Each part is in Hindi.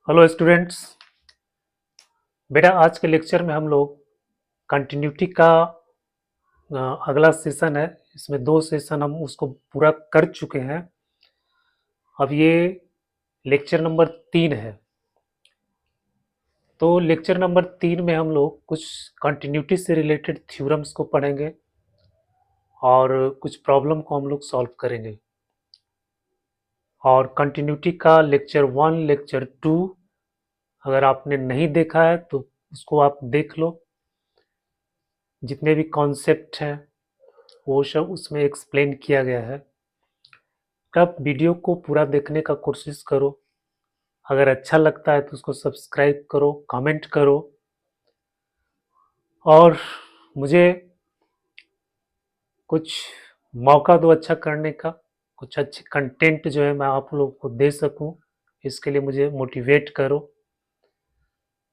Hello students. बेटा आज के लेक्चर में हम लोग कंटिन्यूटी का अगला सेशन है। इसमें 2 सेशन हम उसको पूरा कर चुके हैं। अब ये लेक्चर नंबर 3 है। तो लेक्चर नंबर 3 में हम लोग कुछ कंटिन्यूटी से रिलेटेड थ्योरम्स को पढ़ेंगे और कुछ प्रॉब्लम को हम लोग सॉल्व करेंगे। और कंटिन्यूटी का लेक्चर 1 लेक्चर 2 अगर आपने नहीं देखा है तो उसको आप देख लो। जितने भी कॉन्सेप्ट हैं वो सब उसमें एक्सप्लेन किया गया है। तब वीडियो को पूरा देखने का कोशिश करो। अगर अच्छा लगता है तो उसको सब्सक्राइब करो, कमेंट करो और मुझे कुछ मौका दो अच्छा करने का। कुछ अच्छे कंटेंट जो है मैं आप लोगों को दे सकूं, इसके लिए मुझे मोटिवेट करो।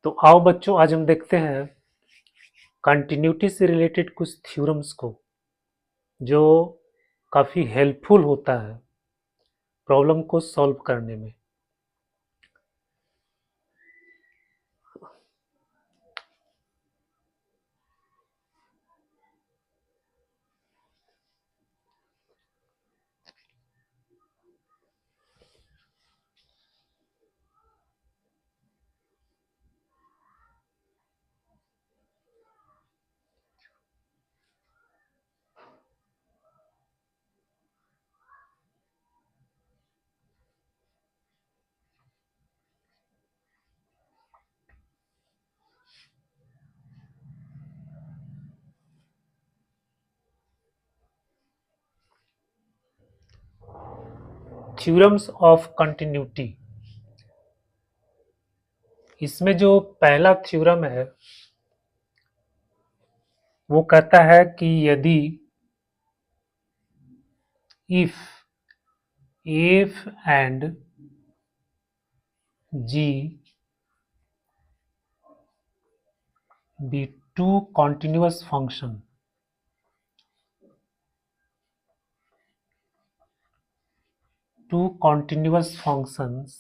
तो आओ बच्चों, आज हम देखते हैं कंटिन्यूटी से रिलेटेड कुछ थ्योरम्स को जो काफ़ी हेल्पफुल होता है प्रॉब्लम को सॉल्व करने में। Theorems of continuity. इसमें जो पहला थ्योरम है वो कहता है कि यदि if f and g be two continuous function two continuous functions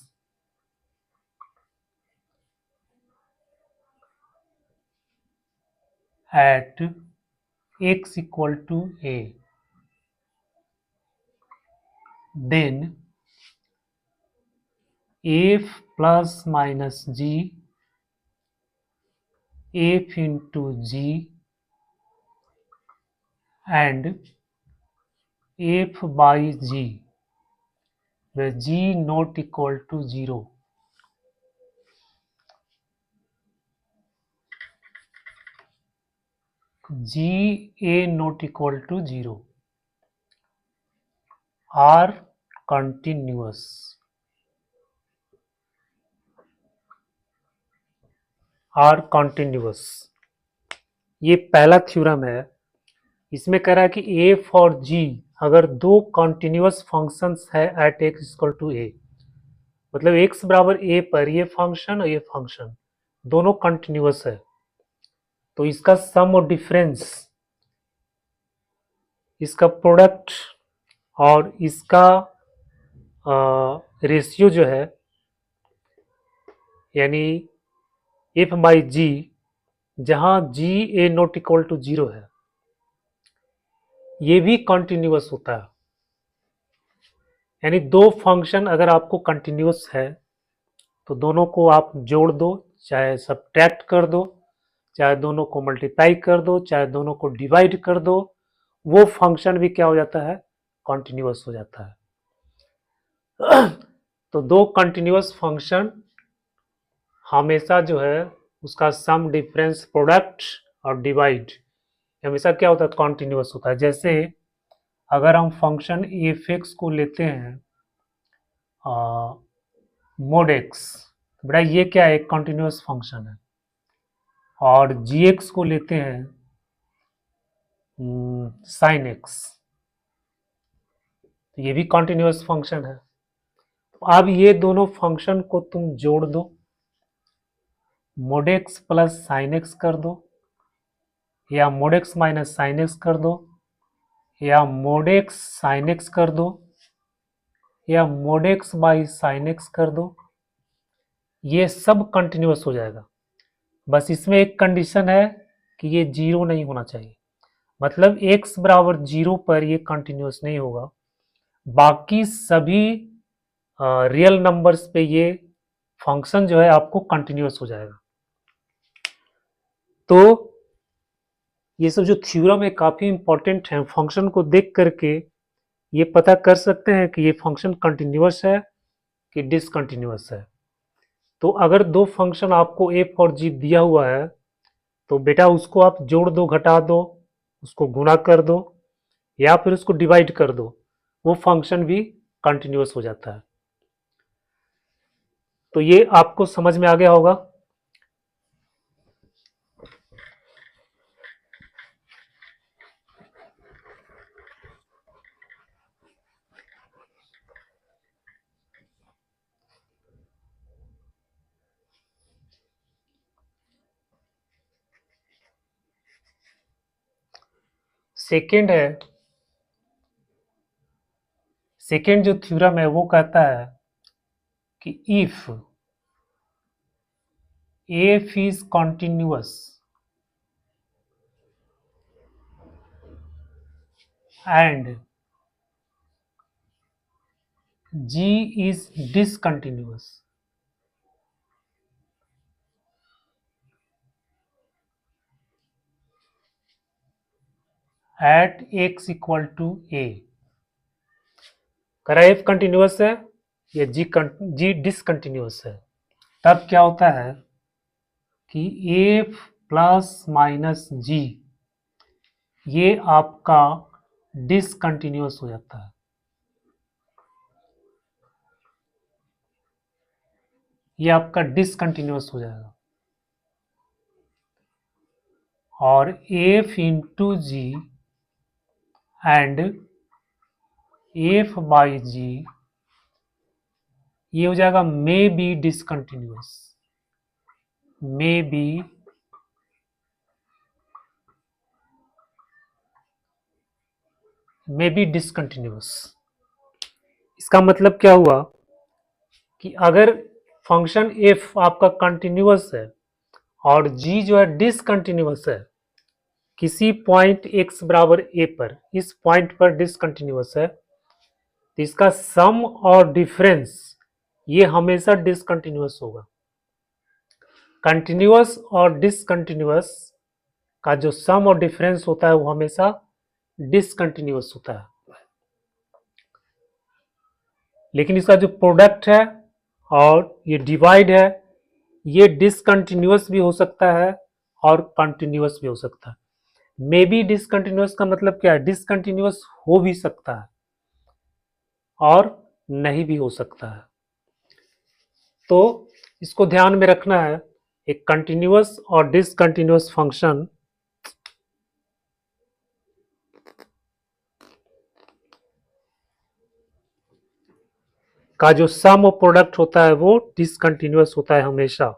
at x equal to a, then f plus minus g f into g and f by g, where g not equal to 0, g a not equal to 0 are continuous। Are continuous, ये पहला थ्योरम है। इसमें कह रहा है कि एफ और जी अगर दो कॉन्टिन्यूअस फंक्शंस है एट एक्स इक्वल टू ए, मतलब एक्स बराबर ए पर ये फंक्शन और ये फंक्शन दोनों कॉन्टिन्यूअस है, तो इसका सम और डिफरेंस, इसका प्रोडक्ट और इसका रेशियो जो है यानी एफ बाई जी, जहां जी ए नॉट इक्वल टू 0 है, ये भी कॉन्टिन्यूअस होता है। यानी दो फंक्शन अगर आपको कंटिन्यूअस है तो दोनों को आप जोड़ दो, चाहे सब्ट्रैक्ट कर दो, चाहे दोनों को मल्टीप्लाई कर दो, चाहे दोनों को डिवाइड कर दो, वो फंक्शन भी क्या हो जाता है, कॉन्टिन्यूअस हो जाता है। तो दो कंटिन्यूअस फंक्शन हमेशा जो है उसका सम डिफरेंस प्रोडक्ट और डिवाइड हमेशा क्या होता है, कॉन्टिन्यूअस होता है। जैसे अगर हम फंक्शन एफ एक्स को लेते हैं मोड एक्स, बेटा ये क्या है, एक कॉन्टिन्यूअस फंक्शन है। और जी एक्स को लेते हैं साइन एक्स, तो ये भी कॉन्टिन्यूअस फंक्शन है। तो अब ये दोनों फंक्शन को तुम जोड़ दो, mode X plus sine x कर दो, या mode x minus sine x कर दो, या मोड एक्स साइन एक्स कर दो, या mode x by sine x कर दो, ये सब कंटिन्यूअस हो जाएगा। बस इसमें एक कंडीशन है कि ये जीरो नहीं होना चाहिए, मतलब x बराबर जीरो पर ये कंटिन्यूअस नहीं होगा। बाकी सभी रियल नंबर्स पे ये फंक्शन जो है आपको कंटिन्यूअस हो जाएगा। तो ये सब जो थ्योरम है काफी इंपॉर्टेंट है, फंक्शन को देख करके ये पता कर सकते हैं कि ये फंक्शन कंटिन्यूअस है कि डिसकंटिन्यूअस है। तो अगर दो फंक्शन आपको एफ और जी दिया हुआ है तो बेटा उसको आप जोड़ दो, घटा दो, उसको गुणा कर दो या फिर उसको डिवाइड कर दो, वो फंक्शन भी कंटिन्यूअस हो जाता है। तो ये आपको समझ में आ गया होगा। सेकेंड है, सेकेंड जो थ्योरम है वो कहता है कि if F is continuous and G is discontinuous, at X equal to A. करा एफ कंटिन्यूअस है या जी डिसकंटिन्यूअस है, तब क्या होता है कि एफ प्लस माइनस जी ये आपका डिसकंटिन्यूअस हो जाता है। ये आपका डिसकंटिन्यूअस हो जाएगा और F into G and F by G ये हो जाएगा may be discontinuous, may be discontinuous. इसका मतलब क्या हुआ कि अगर फंक्शन एफ आपका कंटिन्यूअस है और जी जो है डिसकंटिन्यूअस है, किसी पॉइंट x बराबर a पर, इस पॉइंट पर डिसकंटिन्यूअस है, तो इसका सम और डिफरेंस ये हमेशा डिसकंटिन्यूअस होगा। कंटिन्यूअस और डिसकंटिन्यूअस का जो सम और डिफरेंस होता है वो हमेशा डिसकंटिन्यूअस होता है। लेकिन इसका जो प्रोडक्ट है और ये डिवाइड है ये डिसकंटिन्यूअस भी हो सकता है और कंटिन्यूअस भी हो सकता है। मे बी डिसकंटिन्यूअस का मतलब क्या है, डिसकंटिन्यूअस हो भी सकता है और नहीं भी हो सकता है। तो इसको ध्यान में रखना है, एक कंटिन्यूअस और डिसकंटिन्यूअस फंक्शन का जो सम और प्रोडक्ट होता है वो डिसकंटिन्यूअस होता है हमेशा।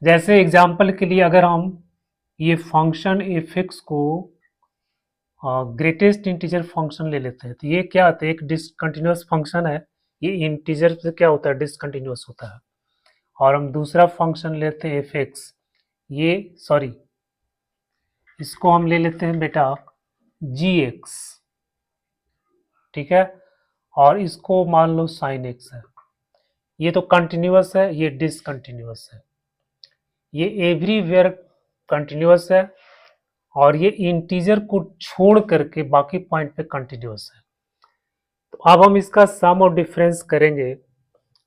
जैसे एग्जांपल के लिए अगर हम ये फंक्शन एफ एक्स को ग्रेटेस्ट इंटीजर फंक्शन ले लेते हैं तो ये क्या होता है, एक डिसकंटिन्यूअस फंक्शन है, ये इंटीजर से क्या होता है डिसकंटिन्यूअस होता है। और हम दूसरा फंक्शन लेते हैं एफ एक्स, ये सॉरी इसको हम ले लेते हैं बेटा जी एक्स, ठीक है, और इसको मान लो साइन एक्स है। ये तो कंटिन्यूअस है, ये डिसकंटिन्यूअस है, ये एवरीवेयर कंटिन्यूअस है और ये इंटीजर को छोड़ करके बाकी पॉइंट पे कंटिन्यूअस है। तो अब हम इसका सम और डिफरेंस करेंगे,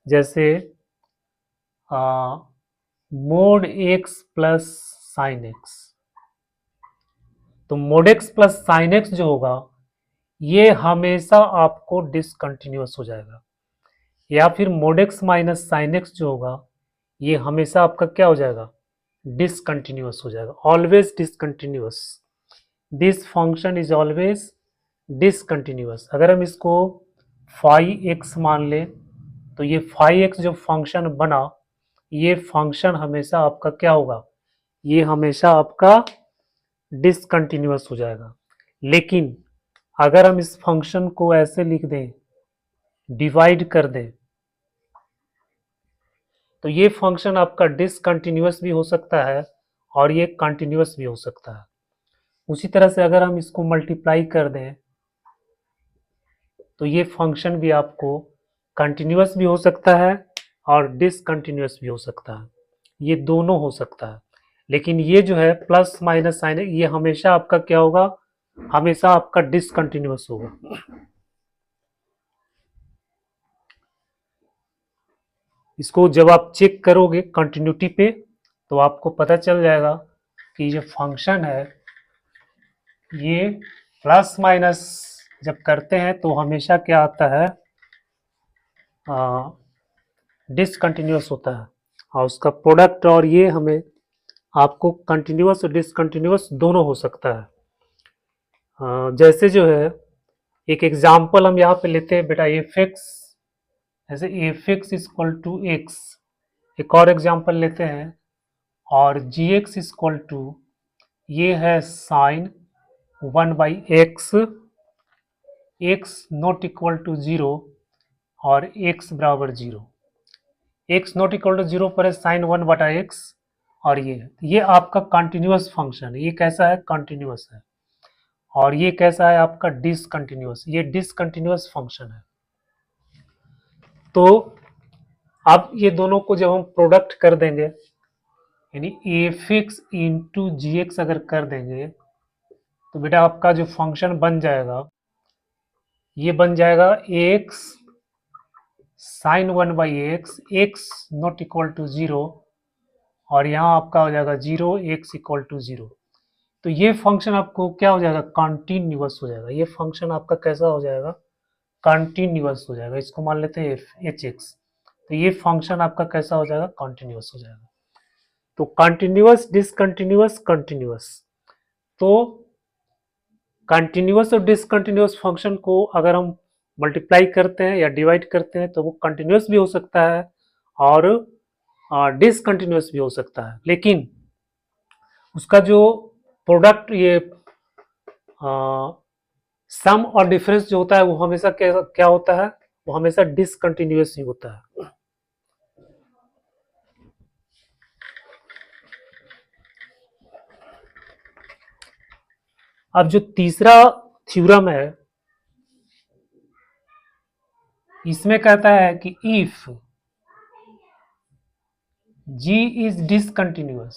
जैसे mod X plus sine X, तो mod X plus sine X जो होगा ये हमेशा आपको डिसकंटिन्यूअस हो जाएगा, या फिर mode x minus sign X जो होगा ये हमेशा आपका क्या हो जाएगा डिसकंटिन्यूअस हो जाएगा, always discontinuous. This function is always discontinuous. अगर हम इसको फाई एक्स मान ले तो ये फाई एक्स जो फंक्शन बना ये फंक्शन हमेशा आपका क्या होगा, ये हमेशा आपका डिसकंटिन्यूअस हो जाएगा। लेकिन अगर हम इस फंक्शन को ऐसे लिख दें डिवाइड कर दें तो ये फंक्शन आपका डिसकंटिन्यूअस भी हो सकता है और ये कंटिन्यूअस भी हो सकता है। उसी तरह से अगर हम इसको मल्टीप्लाई कर दें तो ये फंक्शन भी आपको कंटिन्यूअस भी हो सकता है और डिसकंटिन्यूअस भी हो सकता है, ये दोनों हो सकता है। लेकिन ये जो है प्लस माइनस साइन है, ये हमेशा आपका क्या होगा, हमेशा आपका डिसकंटिन्यूअस होगा। इसको जब आप चेक करोगे कंटिन्यूटी पे तो आपको पता चल जाएगा कि ये फंक्शन है ये प्लस माइनस जब करते हैं तो हमेशा क्या आता है, डिसकंटिन्यूअस होता है और उसका प्रोडक्ट और ये हमें आपको कंटिन्यूअस और डिसकंटिन्यूअस दोनों हो सकता है। जैसे जो है एक एग्जांपल हम यहाँ पे लेते हैं बेटा, एफ एक्स, ऐसे F x equal to X, एक और एग्जांपल लेते हैं, और जी एक्स इक्वल टू ये है sine 1/x, X not equal to 0 और x बराबर 0, x नॉट इक्वल टू 0 पर है साइन 1/x और ये आपका कंटिन्यूअस फंक्शन है। ये कैसा है, कंटिन्यूअस है। और ये कैसा है आपका डिसकंटिन्यूअस, ये डिसकंटिन्यूअस फंक्शन है। तो अब ये दोनों को जब हम प्रोडक्ट कर देंगे यानी एफ एक्स इंटू जी एक्स अगर कर देंगे तो बेटा आपका जो फंक्शन बन जाएगा ये बन जाएगा X sine 1/x, X not equal to 0 और यहाँ आपका हो जाएगा 0, एक्स इक्वल टू 0। तो ये फंक्शन आपको क्या हो जाएगा, कंटिन्यूअस हो जाएगा। ये फंक्शन आपका कैसा हो जाएगा, कंटिन्यूअस हो जाएगा। इसको मान लेते हैं एच एक्स, तो ये फंक्शन आपका कैसा हो जाएगा, कंटिन्यूअस हो जाएगा। तो कंटिन्यूअस, डिसकंटिन्यूअस, कंटिन्यूअस। तो कंटिन्यूअस और डिसकंटिन्यूअस फंक्शन को अगर हम मल्टीप्लाई करते हैं या डिवाइड करते हैं तो वो कंटिन्यूअस भी हो सकता है और डिसकंटिन्यूअस भी हो सकता है। लेकिन उसका जो प्रोडक्ट ये सम और डिफरेंस जो होता है वो हमेशा क्या होता है, वो हमेशा डिसकंटिन्यूअस ही होता है। अब जो तीसरा थ्योरम है इसमें कहता है कि if G is discontinuous,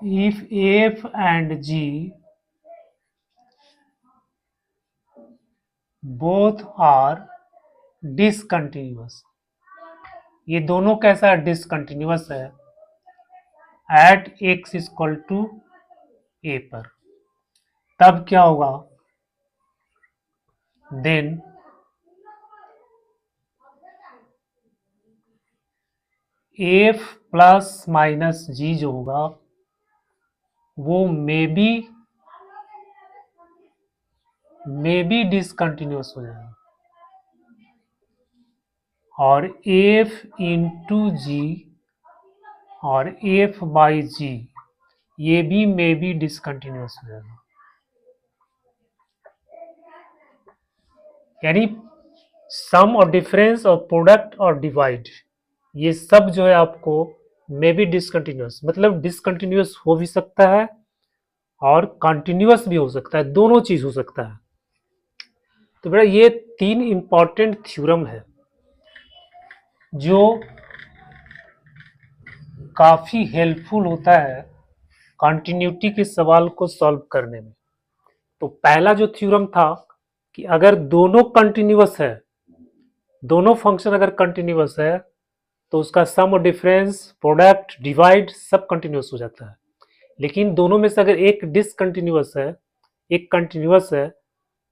if f and G both are discontinuous, ये दोनों कैसा डिसकंटिन्यूअस है at x equal to a पर, तब क्या होगा, then f plus minus G जो होगा वो मे बी डिसकंटिन्यूअस हो जाएगा और f इंटू जी और f बाई जी ये भी मे बी डिसकंटिन्यूअस हो जाएगा। यानी सम और डिफरेंस और प्रोडक्ट और डिवाइड ये सब जो है आपको मे बी डिसकंटिन्यूअस, मतलब डिसकंटिन्यूअस हो भी सकता है और कंटिन्यूअस भी हो सकता है, दोनों चीज हो सकता है। तो बेटा ये तीन इंपॉर्टेंट थ्योरम है जो काफी हेल्पफुल होता है कंटिन्यूटी के सवाल को सॉल्व करने में। तो पहला जो थ्योरम था कि अगर दोनों कंटिन्यूअस है, दोनों फंक्शन अगर कंटिन्यूअस है तो उसका सम और डिफरेंस, प्रोडक्ट, डिवाइड सब कंटिन्यूअस हो जाता है। लेकिन दोनों में से अगर एक डिसकंटिन्यूअस है, एक कंटिन्यूअस है,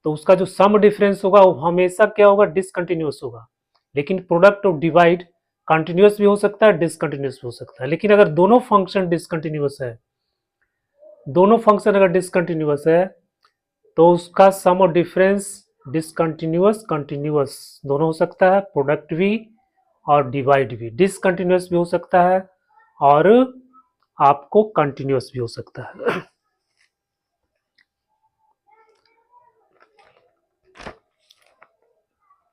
तो उसका जो सम डिफरेंस होगा वो हमेशा क्या होगा, डिसकंटिन्यूअस होगा। लेकिन प्रोडक्ट और डिवाइड कंटिन्यूअस भी हो सकता है, डिसकंटिन्यूअस भी हो सकता है। लेकिन अगर दोनों फंक्शन डिसकंटिन्यूअस है, दोनों फंक्शन अगर डिसकंटिन्यूअस है तो उसका सम और डिफरेंस डिसकंटिन्यूअस, कंटिन्यूअस दोनों हो सकता है, प्रोडक्ट भी और डिवाइड भी। डिसकंटिन्यूअस भी हो सकता है और आपको कंटिन्यूअस भी हो सकता है।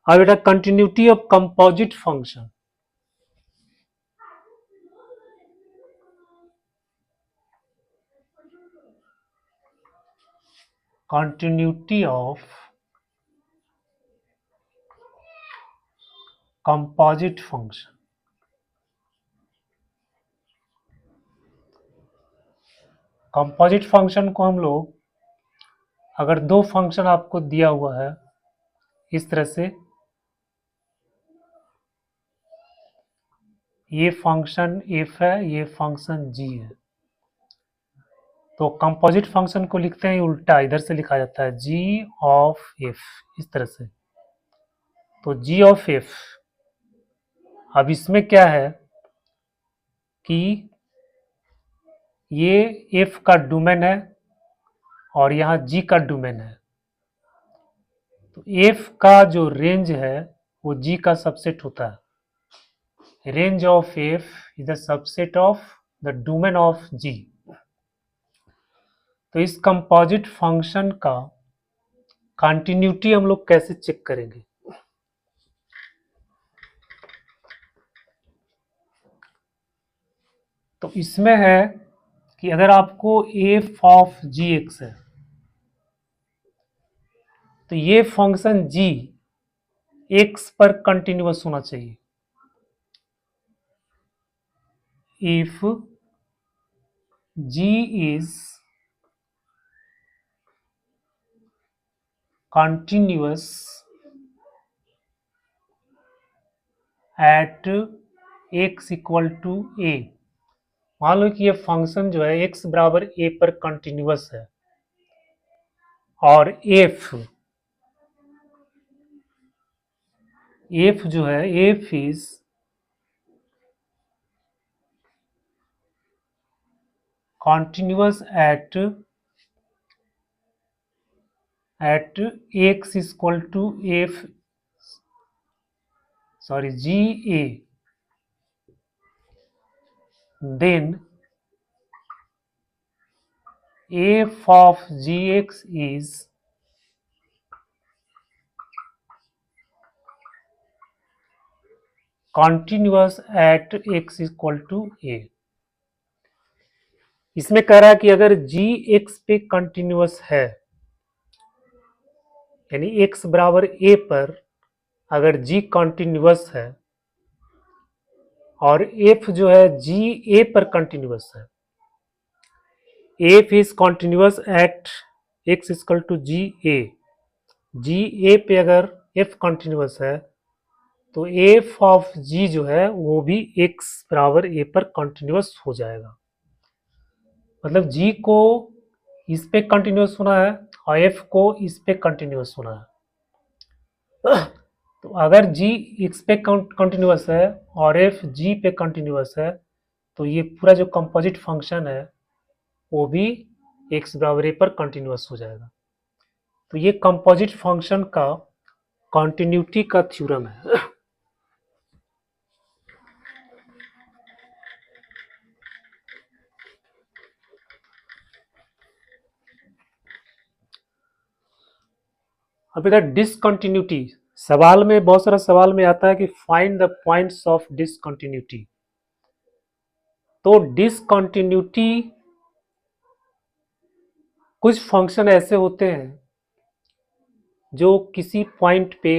अब बेटा continuity of composite function, continuity of composite function। Composite function को हम लोग, अगर दो फंक्शन आपको दिया हुआ है इस तरह से, ये फंक्शन f है, ये फंक्शन g है, तो कंपोजिट फंक्शन को लिखते हैं उल्टा, इधर से लिखा जाता है g ऑफ f, इस तरह से। तो g ऑफ f, अब इसमें क्या है कि ये f का डोमेन है और यहाँ g का डोमेन है, तो f का जो रेंज है वो g का सबसेट होता है। Range of f is the subset of the domain of g। तो इस कंपोजिट फंक्शन का कंटिन्यूटी हम लोग कैसे चेक करेंगे? तो इसमें है कि अगर आपको f ऑफ जी एक्स है, तो ये फंक्शन g x पर कंटिन्यूअस होना चाहिए। If g is continuous at x equal to a, मान लो कि ये फंक्शन जो है x बराबर a पर कंटिन्यूअस है और f जो है f is continuous at x is equal to f, sorry, GA, then f of gx is continuous at x is equal to a। इसमें कह रहा है कि अगर g x पे कंटिन्यूअस है, यानी x बराबर a पर अगर g कंटिन्यूअस है और f जो है g a पर कंटिन्यूअस है, f is continuous at x equal to G A पे अगर f कंटिन्यूअस है तो f ऑफ g जो है वो भी x बराबर a पर कंटिन्यूअस हो जाएगा। मतलब g को इस पे कंटिन्यूअस होना है और f को इस पे कंटिन्यूअस होना है। तो अगर g x पे कंटिन्यूअस है और f g पे कंटिन्यूअस है, तो ये पूरा जो कंपोजिट फंक्शन है वो भी x बराबर a पर कंटिन्यूअस हो जाएगा। तो ये कंपोजिट फंक्शन का कंटिन्यूटी का थ्योरम है। अब इधर डिसकंटिन्यूटी, सवाल में बहुत सारा सवाल में आता है कि find the points of discontinuity. तो डिसकंटिन्यूटी, कुछ फंक्शन ऐसे होते हैं जो किसी पॉइंट पे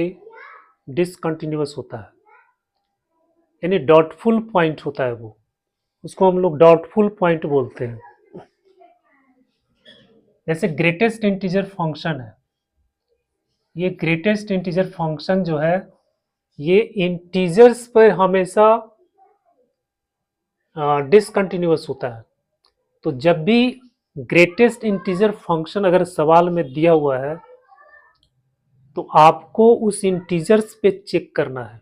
डिसकंटिन्यूअस होता है, यानी डॉटफुल पॉइंट होता है, वो उसको हम लोग डॉटफुल पॉइंट बोलते हैं। जैसे ग्रेटेस्ट इंटीजर फंक्शन है, ये ग्रेटेस्ट इंटीजर फंक्शन जो है ये इंटीजर्स पर हमेशा डिसकंटिन्यूअस होता है। तो जब भी ग्रेटेस्ट इंटीजर फंक्शन अगर सवाल में दिया हुआ है तो आपको उस इंटीजर्स पे चेक करना है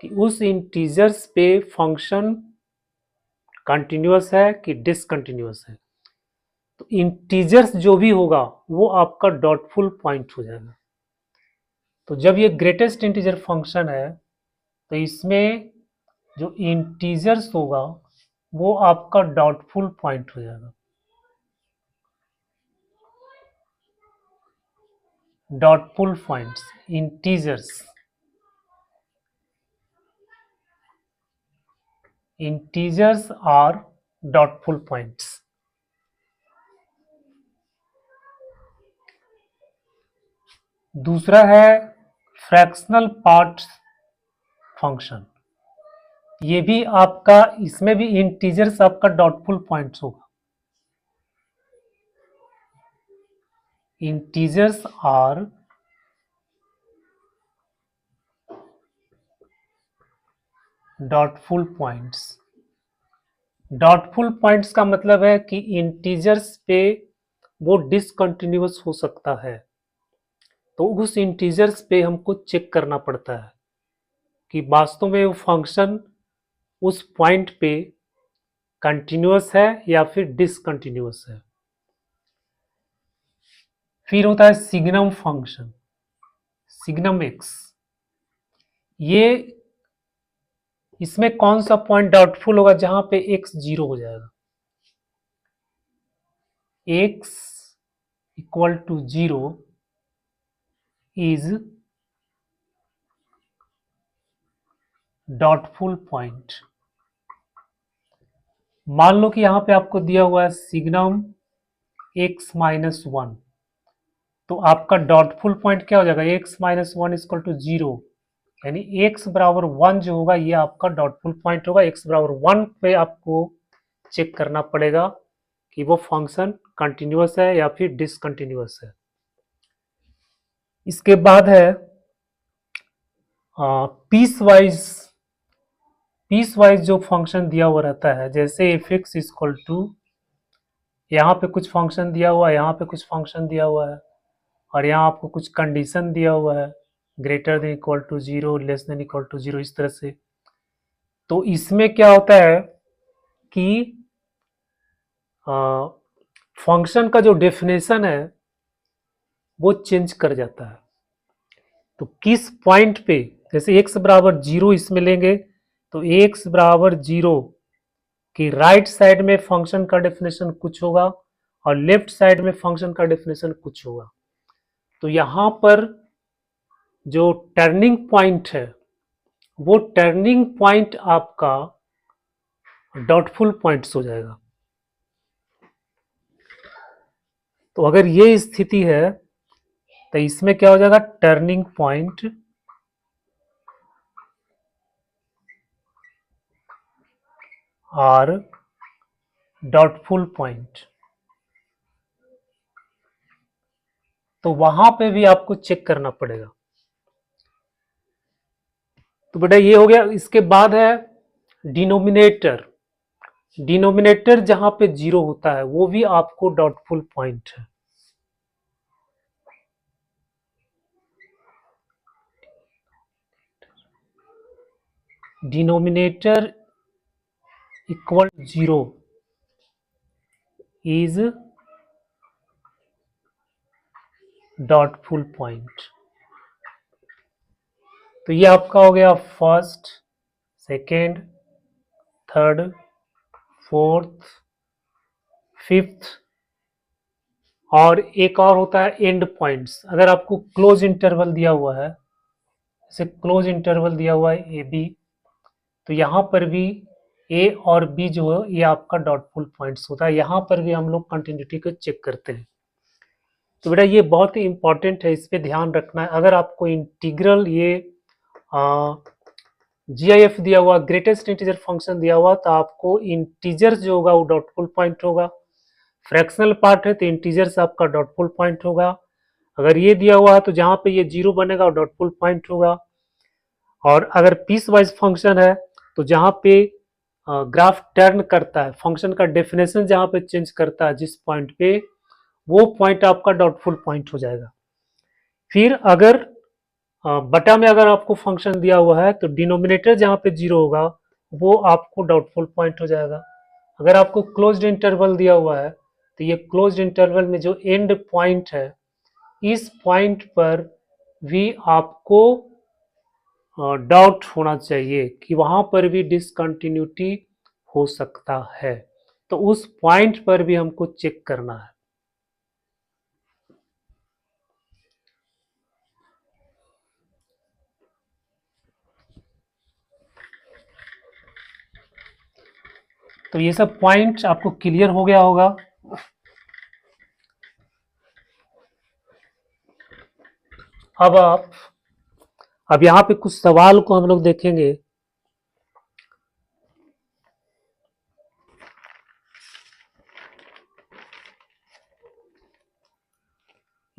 कि उस इंटीजर्स पे फंक्शन कंटिन्यूअस है कि डिसकंटिन्यूअस है। तो इंटीजर्स जो भी होगा वो आपका डॉटफुल पॉइंट हो जाएगा। तो जब ये ग्रेटेस्ट इंटीजर फंक्शन है तो इसमें जो इंटीजर्स होगा वो आपका डाउटफुल पॉइंट हो जाएगा। Doubtful points, integers are doubtful points. दूसरा है फ्रैक्शनल पार्ट फंक्शन। ये भी आपका, इसमें भी इंटीजर्स आपका डाउटफुल पॉइंट्स होगा। Integers are doubtful points. Doubtful points का मतलब है कि इंटीजर्स पे वो डिसकंटिन्यूअस हो सकता है, तो उस इंटीजर्स पे हमको चेक करना पड़ता है कि वास्तव में वो फंक्शन उस पॉइंट पे कंटिन्यूअस है या फिर डिसकंटिन्यूअस है। फिर होता है सिग्नम फंक्शन, सिग्नम एक्स। ये, इसमें कौन सा पॉइंट डाउटफुल होगा? जहां पे एक्स जीरो हो जाएगा। X equal to zero is doubtful point. मान लो कि यहां पे आपको दिया हुआ है सिग्नम एक्स माइनस वन, तो आपका डाउटफुल पॉइंट क्या हो जाएगा? X minus one equal to zero, यानी एक्स बराबर वन जो होगा ये आपका डाउटफुल पॉइंट होगा। एक्स बराबर वन पे आपको चेक करना पड़ेगा कि वो फंक्शन कंटिन्यूअस है या फिर डिसकंटिन्यूअस है। इसके बाद है पीस वाइज जो फंक्शन दिया हुआ रहता है, जैसे एफ एक्स इक्वल टू, यहाँ पे कुछ फंक्शन दिया हुआ है, यहाँ पे कुछ फंक्शन दिया हुआ है, और यहाँ आपको कुछ कंडीशन दिया हुआ है, greater than equal to zero, less than equal to zero, इस तरह से। तो इसमें क्या होता है कि फंक्शन का जो डेफिनेशन है वो चेंज कर जाता है। तो किस पॉइंट पे, जैसे x बराबर जीरो इसमें लेंगे, तो x बराबर जीरो कि राइट साइड में फंक्शन का डेफिनेशन कुछ होगा और लेफ्ट साइड में फंक्शन का डेफिनेशन कुछ होगा। तो यहां पर जो टर्निंग पॉइंट है वो टर्निंग पॉइंट आपका डाउटफुल पॉइंट्स हो जाएगा। तो अगर ये स्थिति है तो इसमें क्या हो जाएगा? टर्निंग पॉइंट और डाउटफुल पॉइंट। तो वहां पे भी आपको चेक करना पड़ेगा। तो बेटा ये हो गया। इसके बाद है डिनोमिनेटर। डिनोमिनेटर जहां पे जीरो होता है वो भी आपको डाउटफुल पॉइंट है। Denominator equal zero is doubtful point. तो ये आपका हो गया first, second, third, fourth, fifth. और एक और होता है एंड पॉइंट्स। अगर आपको क्लोज इंटरवल दिया हुआ है, जैसे क्लोज इंटरवल दिया हुआ है ए बी, तो यहाँ पर भी ए और बी जो है ये आपका डाउटफुल पॉइंट्स होता है। यहाँ पर भी हम लोग कंटिन्यूटी को चेक करते हैं। तो बेटा ये बहुत ही इंपॉर्टेंट है, इस पे ध्यान रखना है। अगर आपको इंटीग्रल ये GIF दिया हुआ, ग्रेटेस्ट इंटीजर फंक्शन दिया हुआ, तो आपको इंटीजर्स जो होगा वो डाउटफुल पॉइंट होगा। फ्रैक्शनल पार्ट है तो इंटीजर्स आपका डाउटफुल पॉइंट होगा। अगर ये दिया हुआ है तो जहां पे ये जीरो बनेगा वो डाउटफुल पॉइंट होगा। और अगर पीस वाइज फंक्शन है तो जहां पे ग्राफ टर्न करता है, फंक्शन का डेफिनेशन जहां पे चेंज करता है जिस पॉइंट पे, वो पॉइंट आपका डाउटफुल पॉइंट हो जाएगा। फिर अगर बटा में अगर आपको फंक्शन दिया हुआ है तो डिनोमिनेटर जहां पे जीरो होगा वो आपको डाउटफुल पॉइंट हो जाएगा। अगर आपको क्लोज्ड इंटरवल दिया हुआ है तो ये क्लोज्ड इंटरवल में जो एंड पॉइंट है, इस पॉइंट पर भी आपको डाउट होना चाहिए कि वहां पर भी डिसकंटिन्यूटी हो सकता है। तो उस पॉइंट पर भी हमको चेक करना है। तो ये सब पॉइंट आपको क्लियर हो गया होगा। अब यहाँ पे कुछ सवाल को हम लोग देखेंगे।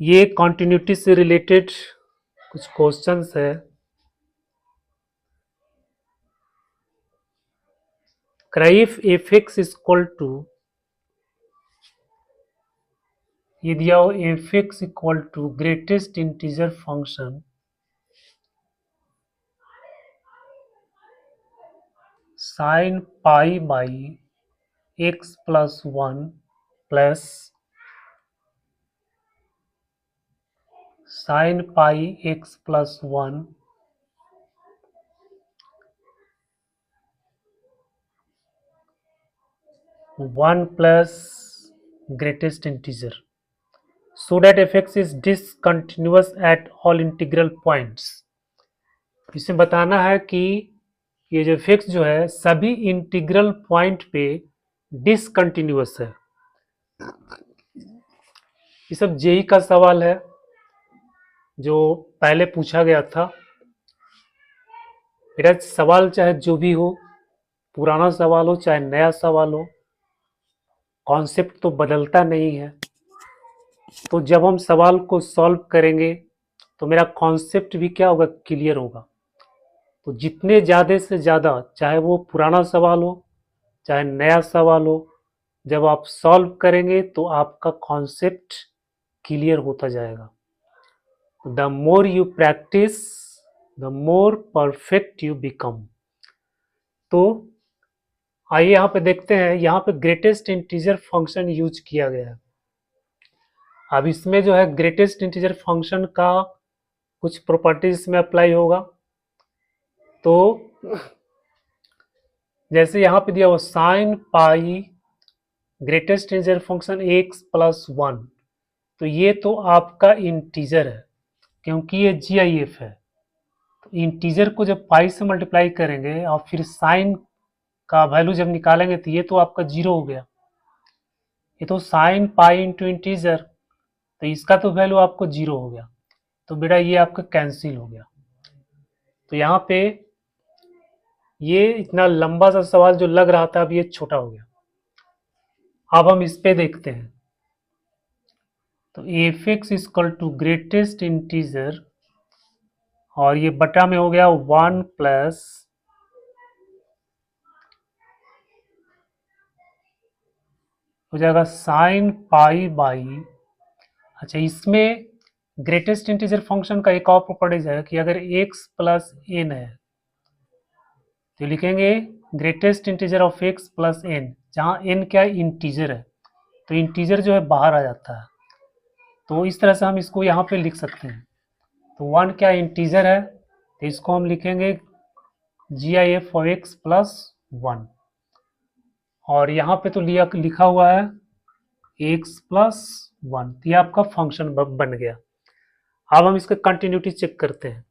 ये कॉन्टिन्यूटी से रिलेटेड कुछ क्वेश्चंस है। If F x equal to, ये दिया हो F x equal to greatest integer function sine pi by X plus one plus sine pi X plus one plus greatest integer, so that fx is discontinuous at all integral points। इसमें बताना है कि ये जो fx जो है सभी इंटीग्रल पॉइंट पे डिसकंटिन्यूअस है। ये सब जेई का सवाल है जो पहले पूछा गया था। मेरा सवाल चाहे जो भी हो, पुराना सवाल हो चाहे नया सवाल हो, कॉन्सेप्ट तो बदलता नहीं है। तो जब हम सवाल को सॉल्व करेंगे तो मेरा कॉन्सेप्ट भी क्या होगा, क्लियर होगा। तो जितने ज़्यादा से ज़्यादा, चाहे वो पुराना सवाल हो चाहे नया सवाल हो, जब आप सॉल्व करेंगे तो आपका कॉन्सेप्ट क्लियर होता जाएगा। The more you practice the more perfect you become. तो आइए यहाँ पे देखते हैं, यहाँ पे ग्रेटेस्ट इंटीजर फंक्शन यूज किया गया है। अब इसमें जो है ग्रेटेस्ट इंटीजर फंक्शन का कुछ प्रॉपर्टीज में अप्लाई होगा। तो जैसे यहाँ पे दिया हुआ sine pi greatest integer function x plus one, तो ये तो आपका इंटीजर है क्योंकि ये GIF है। तो इंटीजर को जब पाई से मल्टीप्लाई करेंगे और फिर साइन का वैल्यू जब निकालेंगे तो ये तो आपका जीरो हो गया। ये तो साइन पाई इंटू इंटीजर, तो इसका तो वैल्यू आपको जीरो हो गया। तो बेटा ये आपका कैंसिल हो गया। तो यहाँ पे ये इतना लंबा सा सवाल जो लग रहा था अब ये छोटा हो गया। अब हम इस पे देखते हैं। तो F x equal to greatest integer, और ये बटा में हो गया वन प्लस हो जाएगा साइन पाई बाई, अच्छा इसमें ग्रेटेस्ट इंटीजर फंक्शन का एक और प्रॉपर्टीज है कि अगर x प्लस एन है तो लिखेंगे greatest integer of x plus N, जहाँ n क्या इंटीजर है तो इंटीजर जो है बाहर आ जाता है। तो इस तरह से हम इसको यहाँ पे लिख सकते हैं। तो वन क्या इंटीजर है तो इसको हम लिखेंगे GIF of x plus one, और यहाँ पे तो लिखा हुआ है x प्लस वन, ये आपका फंक्शन बन गया। अब हम इसका कंटिन्यूटी चेक करते हैं।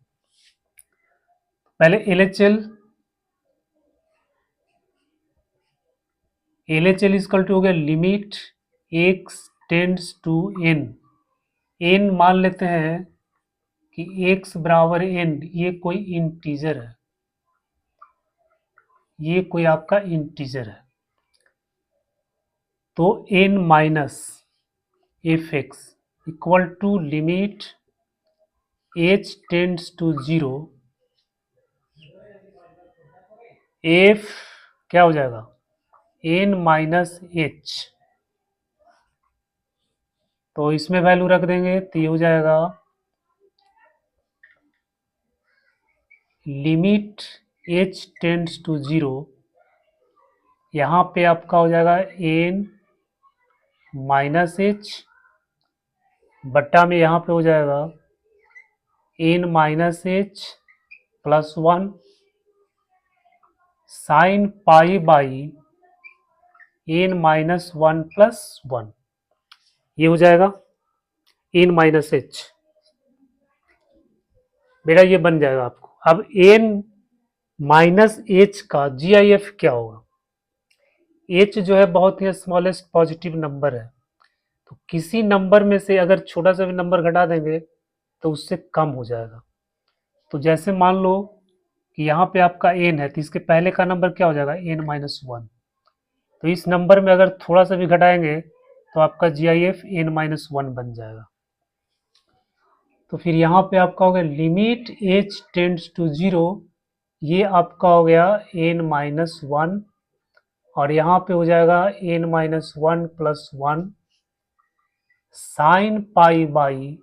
पहले LHL इक्वल टू हो गया limit x tends to n, n मान लेते हैं कि x बराबर n, ये कोई इंटीजर है, ये कोई आपका इंटीजर है। तो n minus F x equal to limit h tends to zero, f क्या हो जाएगा n माइनस एच, तो इसमें वैल्यू रख देंगे तो ये हो जाएगा limit h tends to zero, यहाँ पे आपका हो जाएगा n माइनस एच बट्टा में यहाँ पे हो जाएगा n minus H plus one sine pi by N minus one plus one, ये हो जाएगा एन माइनस एच, बेटा ये बन जाएगा आपको। अब एन माइनस एच का जीआईएफ क्या होगा? एच जो है बहुत ही स्मॉलेस्ट पॉजिटिव नंबर है, तो किसी नंबर में से अगर छोटा सा भी नंबर घटा देंगे तो उससे कम हो जाएगा। तो जैसे मान लो कि यहाँ पे आपका एन है, तो इसके पहले का नंबर क्या हो जाएगा? N minus one. तो इस नंबर में अगर थोड़ा सा भी घटाएंगे तो आपका जीआईएफ एन माइनस वन बन जाएगा। तो फिर यहाँ पे आपका हो गया limit H tends to zero, ये आपका हो गया एन माइनस वन, और यहाँ पे हो जाएगा N minus one plus one sine pi by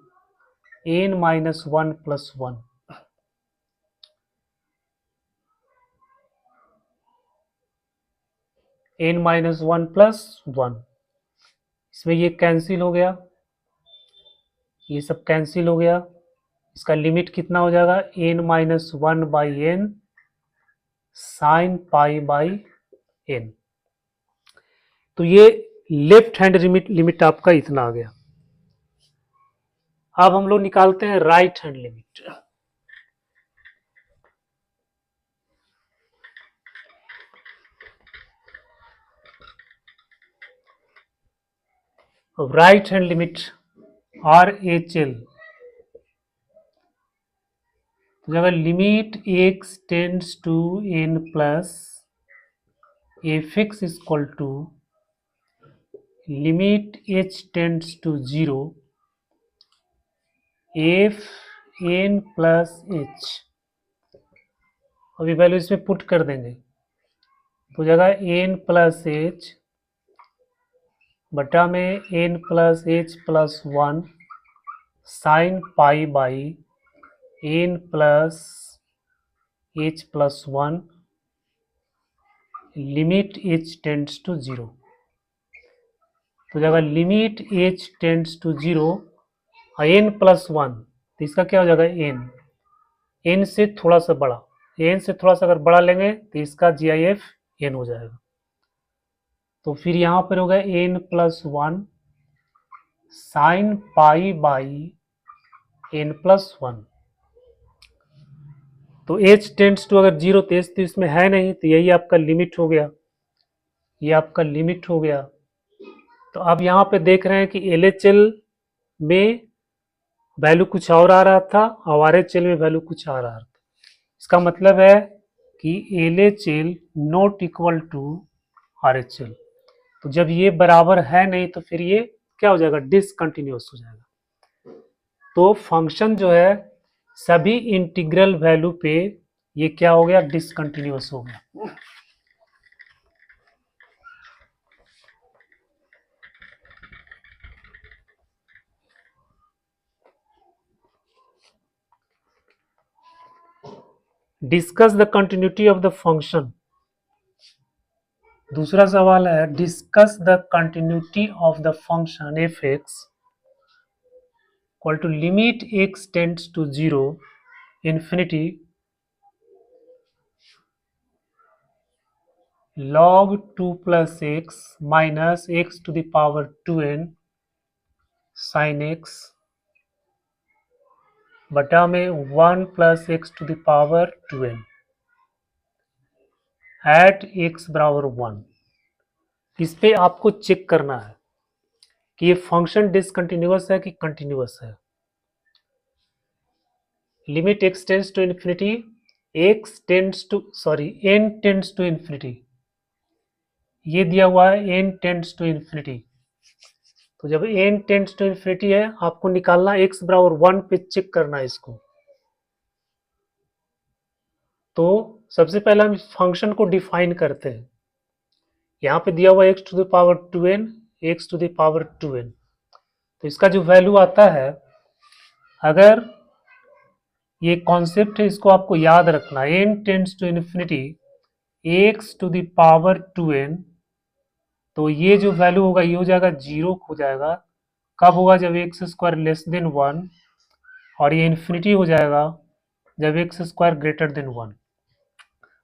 N minus one plus one. N minus one plus one, इसमें ये कैंसिल हो गया, ये सब कैंसिल हो गया, इसका लिमिट कितना हो जाएगा? N minus one by N sine pi by N. तो ये लेफ्ट हैंड लिमिट आपका इतना आ गया। अब हम लोग निकालते हैं right hand limit. Right hand limit R H L, तो जब limit X tends to N plus F x equal to limit H tends to zero F N plus H, अभी वैल्यू इसमें पुट कर देंगे तो जगह एन प्लस एच बटा में N plus H plus one sine pi by N plus H plus one limit H tends to zero. तो जगह limit H tends to zero N plus one, तो इसका क्या हो जाएगा? एन, एन से थोड़ा सा बड़ा, एन से थोड़ा सा अगर बड़ा लेंगे तो इसका जीआईएफ एन हो जाएगा। तो फिर यहाँ पर होगा N plus one sine pi by N plus one. तो एच टेंड्स टू अगर जीरो, तो एच तो इसमें है नहीं, तो यही आपका लिमिट हो गया, ये आपका लिमिट हो गया। तो अब यहाँ पे देख रहे हैं कि एलएचएल में वैल्यू कुछ और आ रहा था और आरएचएल में वैल्यू कुछ आ रहा था। इसका मतलब है कि LHL not equal to RHL. तो जब ये बराबर है नहीं तो फिर ये क्या हो जाएगा? डिसकंटिन्यूअस हो जाएगा। तो फंक्शन जो है सभी इंटीग्रल वैल्यू पे ये क्या हो गया? डिसकंटिन्यूअस हो गया। Discuss the continuity of the function. दूसरा सवाल है discuss the continuity of the function F x equal to limit X tends to zero infinity log 2 plus x minus x to the power 2n sin x बटा में 1 plus x to the power 2n at x बराबर 1। इस पे आपको चेक करना है कि ये फंक्शन डिसकंटिन्यूअस है कि कंटिन्यूअस है। Limit x tends to infinity, n tends to infinity, ये दिया हुआ है n टेंड्स टू इन्फिनिटी। तो जब n टेंड्स टू इन्फिनिटी है आपको निकालना x बराबर 1 पे चेक करना है इसको। तो सबसे पहले हम फंक्शन को डिफाइन करते हैं। यहाँ पे दिया हुआ x to the power 2n, x to the power 2n, तो इसका जो वैल्यू आता है, अगर ये कॉन्सेप्ट है इसको आपको याद रखना, n tends to infinity x to the power 2n, तो ये जो वैल्यू होगा ये हो जाएगा जीरो हो जाएगा। कब होगा? जब एक्स स्क्वायर लेस देन 1, और ये इन्फिनिटी हो जाएगा जब एक्स स्क्वायर ग्रेटर देन 1।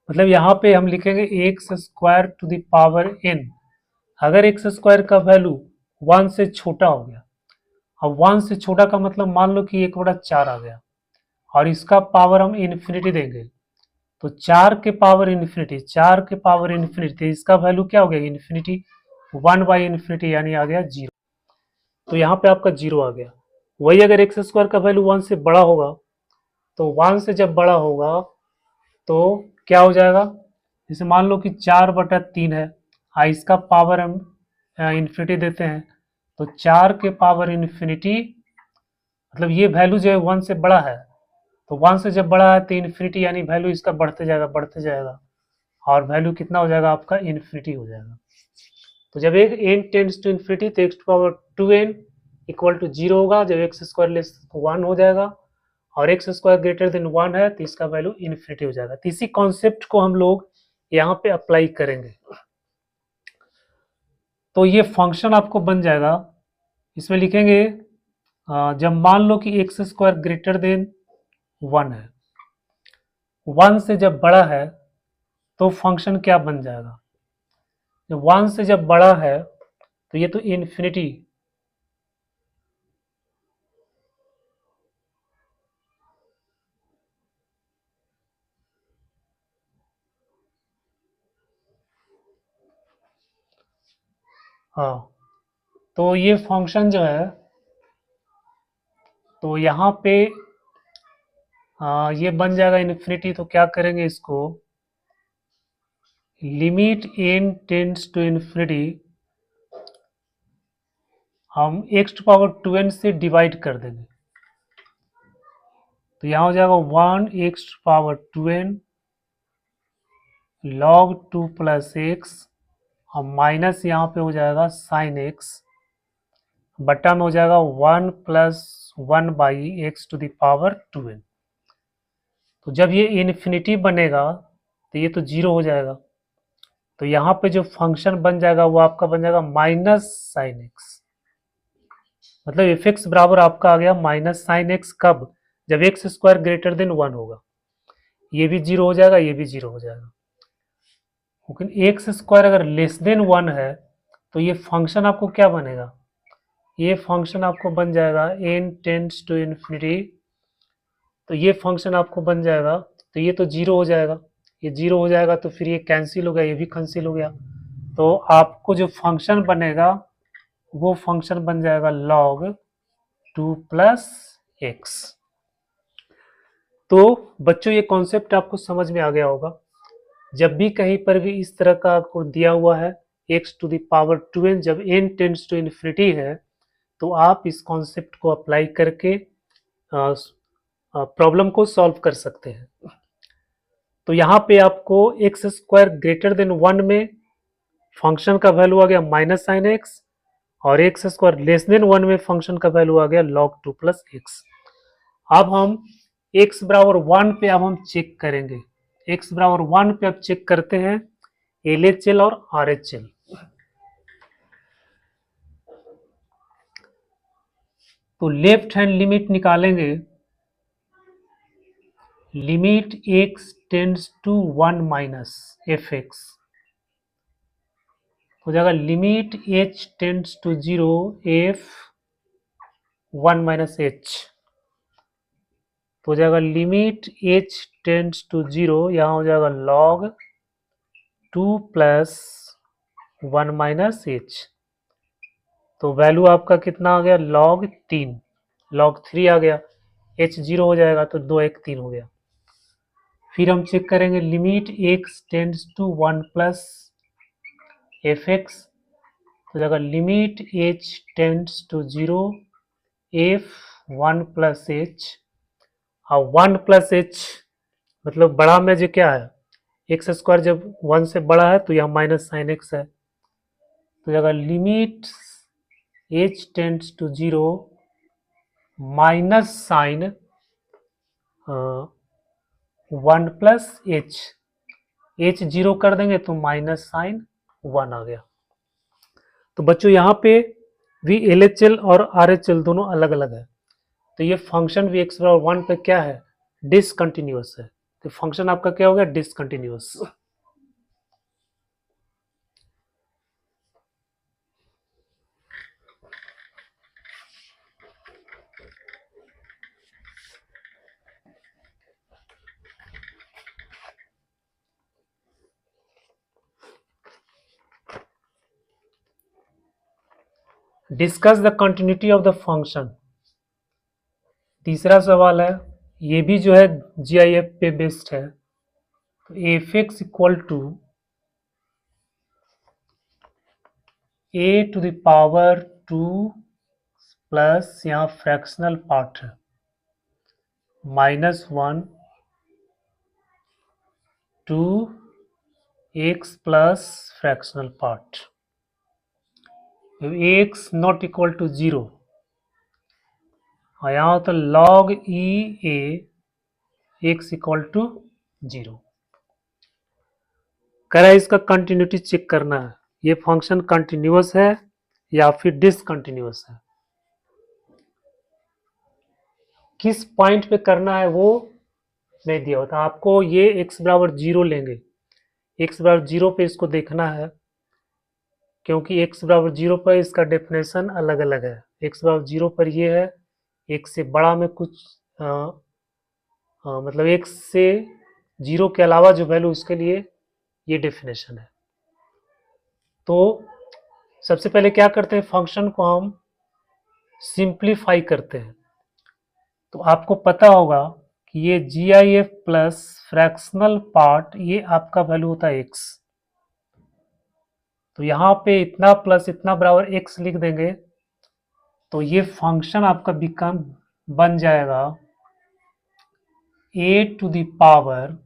मतलब यहाँ पे हम लिखेंगे x square to the power n। अगर एक्स स्क्वायर का वैल्यू 1 से छोटा हो गया, अब 1 से छोटा का मतलब मान लो कि 1/4 आ गया और इसका पावर हम इन्फिनिटी देंगे, तो 4 के पावर इन्फिनिटी, 4 के पावर इन्फिनिटी, तो इसका वैल्यू क्या हो गया इन्फिनिटी, 1/इन्फिनिटी यानी आ गया 0। तो यहाँ पे आपका 0 आ गया। वही अगर एक्स स्क्वायर का वैल्यू 1 से बड़ा होगा, तो 1 से जब बड़ा होगा तो क्या हो जाएगा, जैसे मान लो कि 4/3 है, इसका पावर हम इन्फिनिटी देते हैं, तो 4 के पावर इन्फिनिटी, मतलब ये वैल्यू जो है 1 से बड़ा है, तो 1 से जब बड़ा है तो इन्फिनिटी यानी वैल्यू इसका बढ़ते जाएगा और वैल्यू कितना हो जाएगा आपका इन्फिनिटी हो जाएगा। तो जब एक n टेंड्स टू इन्फिनिटी तो x power 2n equal to 0 होगा, जब एक्स स्क्वायर लेस 1 हो जाएगा और एक्स स्क्वायर ग्रेटर देन 1 है तो इसका वैल्यू इन्फिनिटी हो जाएगा। तो इसी कॉन्सेप्ट को हम लोग यहाँ पे अप्लाई करेंगे। तो ये फंक्शन आपको बन जाएगा, इसमें लिखेंगे जब मान लो कि एक्स स्क्वायर ग्रेटर देन 1 है, 1 से जब बड़ा है तो फंक्शन क्या बन जाएगा, जब 1 से जब बड़ा है तो ये तो इन्फिनिटी, हाँ, तो ये फंक्शन जो है, तो यहाँ पे ये बन जाएगा इन्फिनिटी। तो क्या करेंगे इसको, limit n tends to infinity हम x टू पावर 2n से डिवाइड कर देंगे, तो यहाँ हो जाएगा 1x to power 2n log 2 plus x और माइनस यहाँ पे हो जाएगा साइन x, बटा में हो जाएगा 1 plus 1/x to the power 2n। तो जब ये इन्फिनिटी बनेगा तो ये तो 0 हो जाएगा, तो यहाँ पे जो फंक्शन बन जाएगा वो आपका बन जाएगा माइनस साइन एक्स, मतलब एफ एक्स बराबर आपका आ गया माइनस साइन एक्स। कब, जब एक्स स्क्वायर ग्रेटर देन 1 होगा, ये भी 0 हो जाएगा, ये भी 0 हो जाएगा। लेकिन एक्स स्क्वायर अगर लेस देन 1 है तो ये फंक्शन आपको क्या बनेगा, ये फंक्शन आपको बन जाएगा n टेंड्स टू इन्फिनिटी, तो ये फंक्शन आपको बन जाएगा, तो ये तो 0 हो जाएगा, ये 0 हो जाएगा तो फिर ये कैंसिल हो गया, ये भी कैंसिल हो गया, तो आपको जो फंक्शन बनेगा वो फंक्शन बन जाएगा log 2 प्लस एक्स। तो बच्चों ये कॉन्सेप्ट आपको समझ में आ गया होगा। जब भी कहीं पर भी इस तरह का आपको दिया हुआ है x to the power 2n, जब n टेंड्स टू इन्फिनिटी है, तो आप इस कॉन्सेप्ट को अप्लाई करके प्रॉब्लम को सॉल्व कर सकते हैं। तो यहाँ पे आपको एक्स स्क्वायर ग्रेटर देन 1 में फंक्शन का वैल्यू आ गया माइनस साइन एक्स, और एक्स स्क्वायर लेस देन 1 में फंक्शन का वैल्यू आ गया log 2 प्लस एक्स। अब हम x बराबर 1 पे अब हम चेक करेंगे, x बराबर 1 पे अब चेक करते हैं LHL और RHL। तो लेफ्ट हैंड लिमिट निकालेंगे, limit x tends to 1 minus F x, हो जाएगा limit h tends to 0 f 1 minus h, तो हो जाएगा लिमिट h टेंड्स टू 0, यहाँ हो जाएगा log 2 प्लस 1 माइनस h, तो वैल्यू आपका कितना आ गया log 3, log 3 आ गया, h 0 हो जाएगा तो 2 1 3 हो गया। फिर हम चेक करेंगे limit x tends to 1 plus F x, तो जाएगा limit h tends to 0 f 1 plus h, और 1 प्लस h मतलब बड़ा में जो क्या है, एक्स स्क्वायर जब 1 से बड़ा है तो यह माइनस साइन एक्स है, तो जाएगा limit h tends to 0 minus sine 1 plus h, h 0 कर देंगे तो माइनस साइन 1 आ गया। तो बच्चों यहाँ पे भी LHL और RHL दोनों अलग अलग है, तो ये फंक्शन भी x बराबर 1 पे क्या है, डिसकंटिन्यूअस है, तो फंक्शन आपका क्या हो गया discontinuous. Discuss the continuity of the function. तीसरा सवाल है, ये भी जो है जीआईएफ पे बेस्ड है। तो F x equal to a to the power 2 plus यहाँ फ्रैक्शनल पार्ट है -1 to x plus fractional part. X not equal to 0 और यहाँ होता log e a x equal to 0। कह रहा है इसका कंटिन्यूटी चेक करना है, ये फंक्शन कंटिन्यूअस है या फिर डिसकंटिन्यूअस है। किस पॉइंट पे करना है वो नहीं दिया होता आपको। ये x बराबर 0 लेंगे, x बराबर 0 पे इसको देखना है, क्योंकि x बराबर 0 पर इसका डेफिनेशन अलग अलग है। x बराबर 0 पर ये है, x से बड़ा में कुछ मतलब x से 0 के अलावा जो वैल्यू उसके लिए ये डेफिनेशन है। तो सबसे पहले क्या करते हैं, फंक्शन को हम सिंप्लीफाई करते हैं। तो आपको पता होगा कि ये G I F plus fractional part ये आपका वैल्यू होता है x। तो यहाँ पे इतना प्लस इतना बराबर x लिख देंगे तो ये फंक्शन आपका बन जाएगा a to the power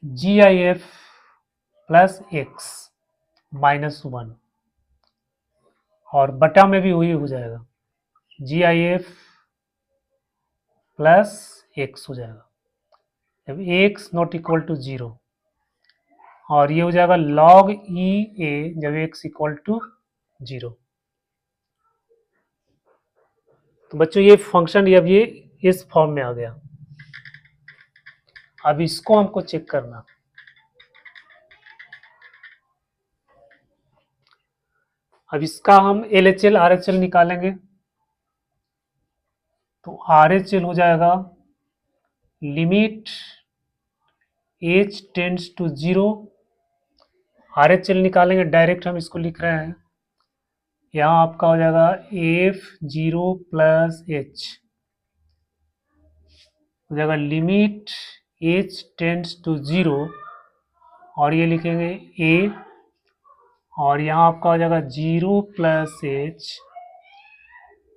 G I F plus x -1 और बटा में भी वही हो जाएगा G I F plus x हो जाएगा जब x नॉट इक्वल टू 0 और ये हो जाएगा log ई ए जब x इक्वल टू 0। तो बच्चों ये फंक्शन अब ये इस फॉर्म में आ गया। अब इसको हमको चेक करना। अब इसका हम LHL RHL निकालेंगे तो RHL हो जाएगा limit h tends to 0। RHL निकालेंगे डायरेक्ट हम इसको लिख रहे हैं, यहाँ आपका हो जाएगा f0 प्लस h हो जाएगा लिमिट h टेंड्स टू 0 और ये लिखेंगे a और यहाँ आपका हो जाएगा 0 प्लस h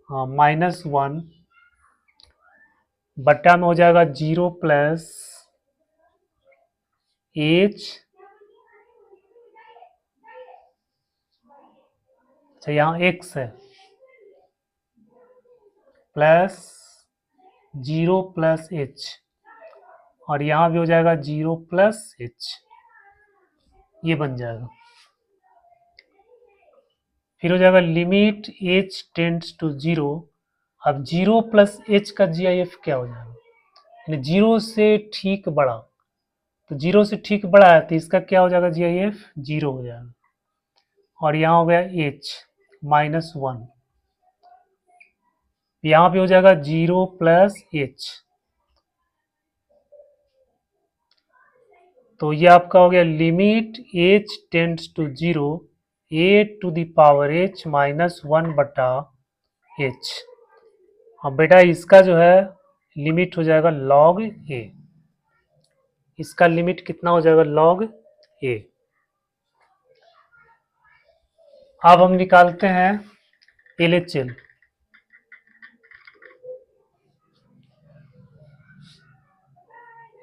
-1 बट्टा में हो जाएगा 0 प्लस h। अच्छा यहाँ x है प्लस 0 प्लस h और यहाँ भी हो जाएगा 0 प्लस h, ये बन जाएगा। फिर हो जाएगा लिमिट h टेंड्स टू 0। अब 0 प्लस h का GIF क्या हो जाएगा, यानी 0 से ठीक बड़ा, तो 0 से ठीक बड़ा है तो इसका क्या हो जाएगा GIF 0 हो जाएगा और यहाँ हो गया h -1, यहाँ पे हो जाएगा 0 प्लस h। तो ये आपका हो गया limit h tends to 0 a to the power h -1 बटा h। अब बेटा इसका जो है लिमिट हो जाएगा log a, इसका लिमिट कितना हो जाएगा log a। अब हम निकालते हैं LHL।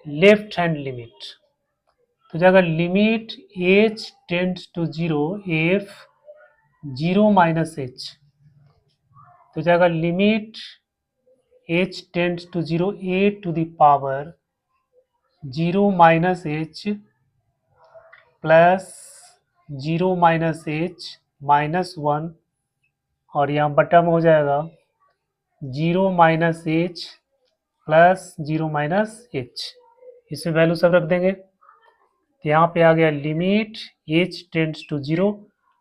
लेफ्ट हैंड लिमिट तो जाएगा limit h tends to 0 f 0 minus h तो जाएगा limit h tends to 0 a to the power 0 minus h plus 0 minus h -1 और यहाँ बटा में हो जाएगा 0 minus h plus 0 minus h, इसमें वैल्यू सब रख देंगे। तो यहाँ पे आ गया लिमिट h टेंड्स टू 0।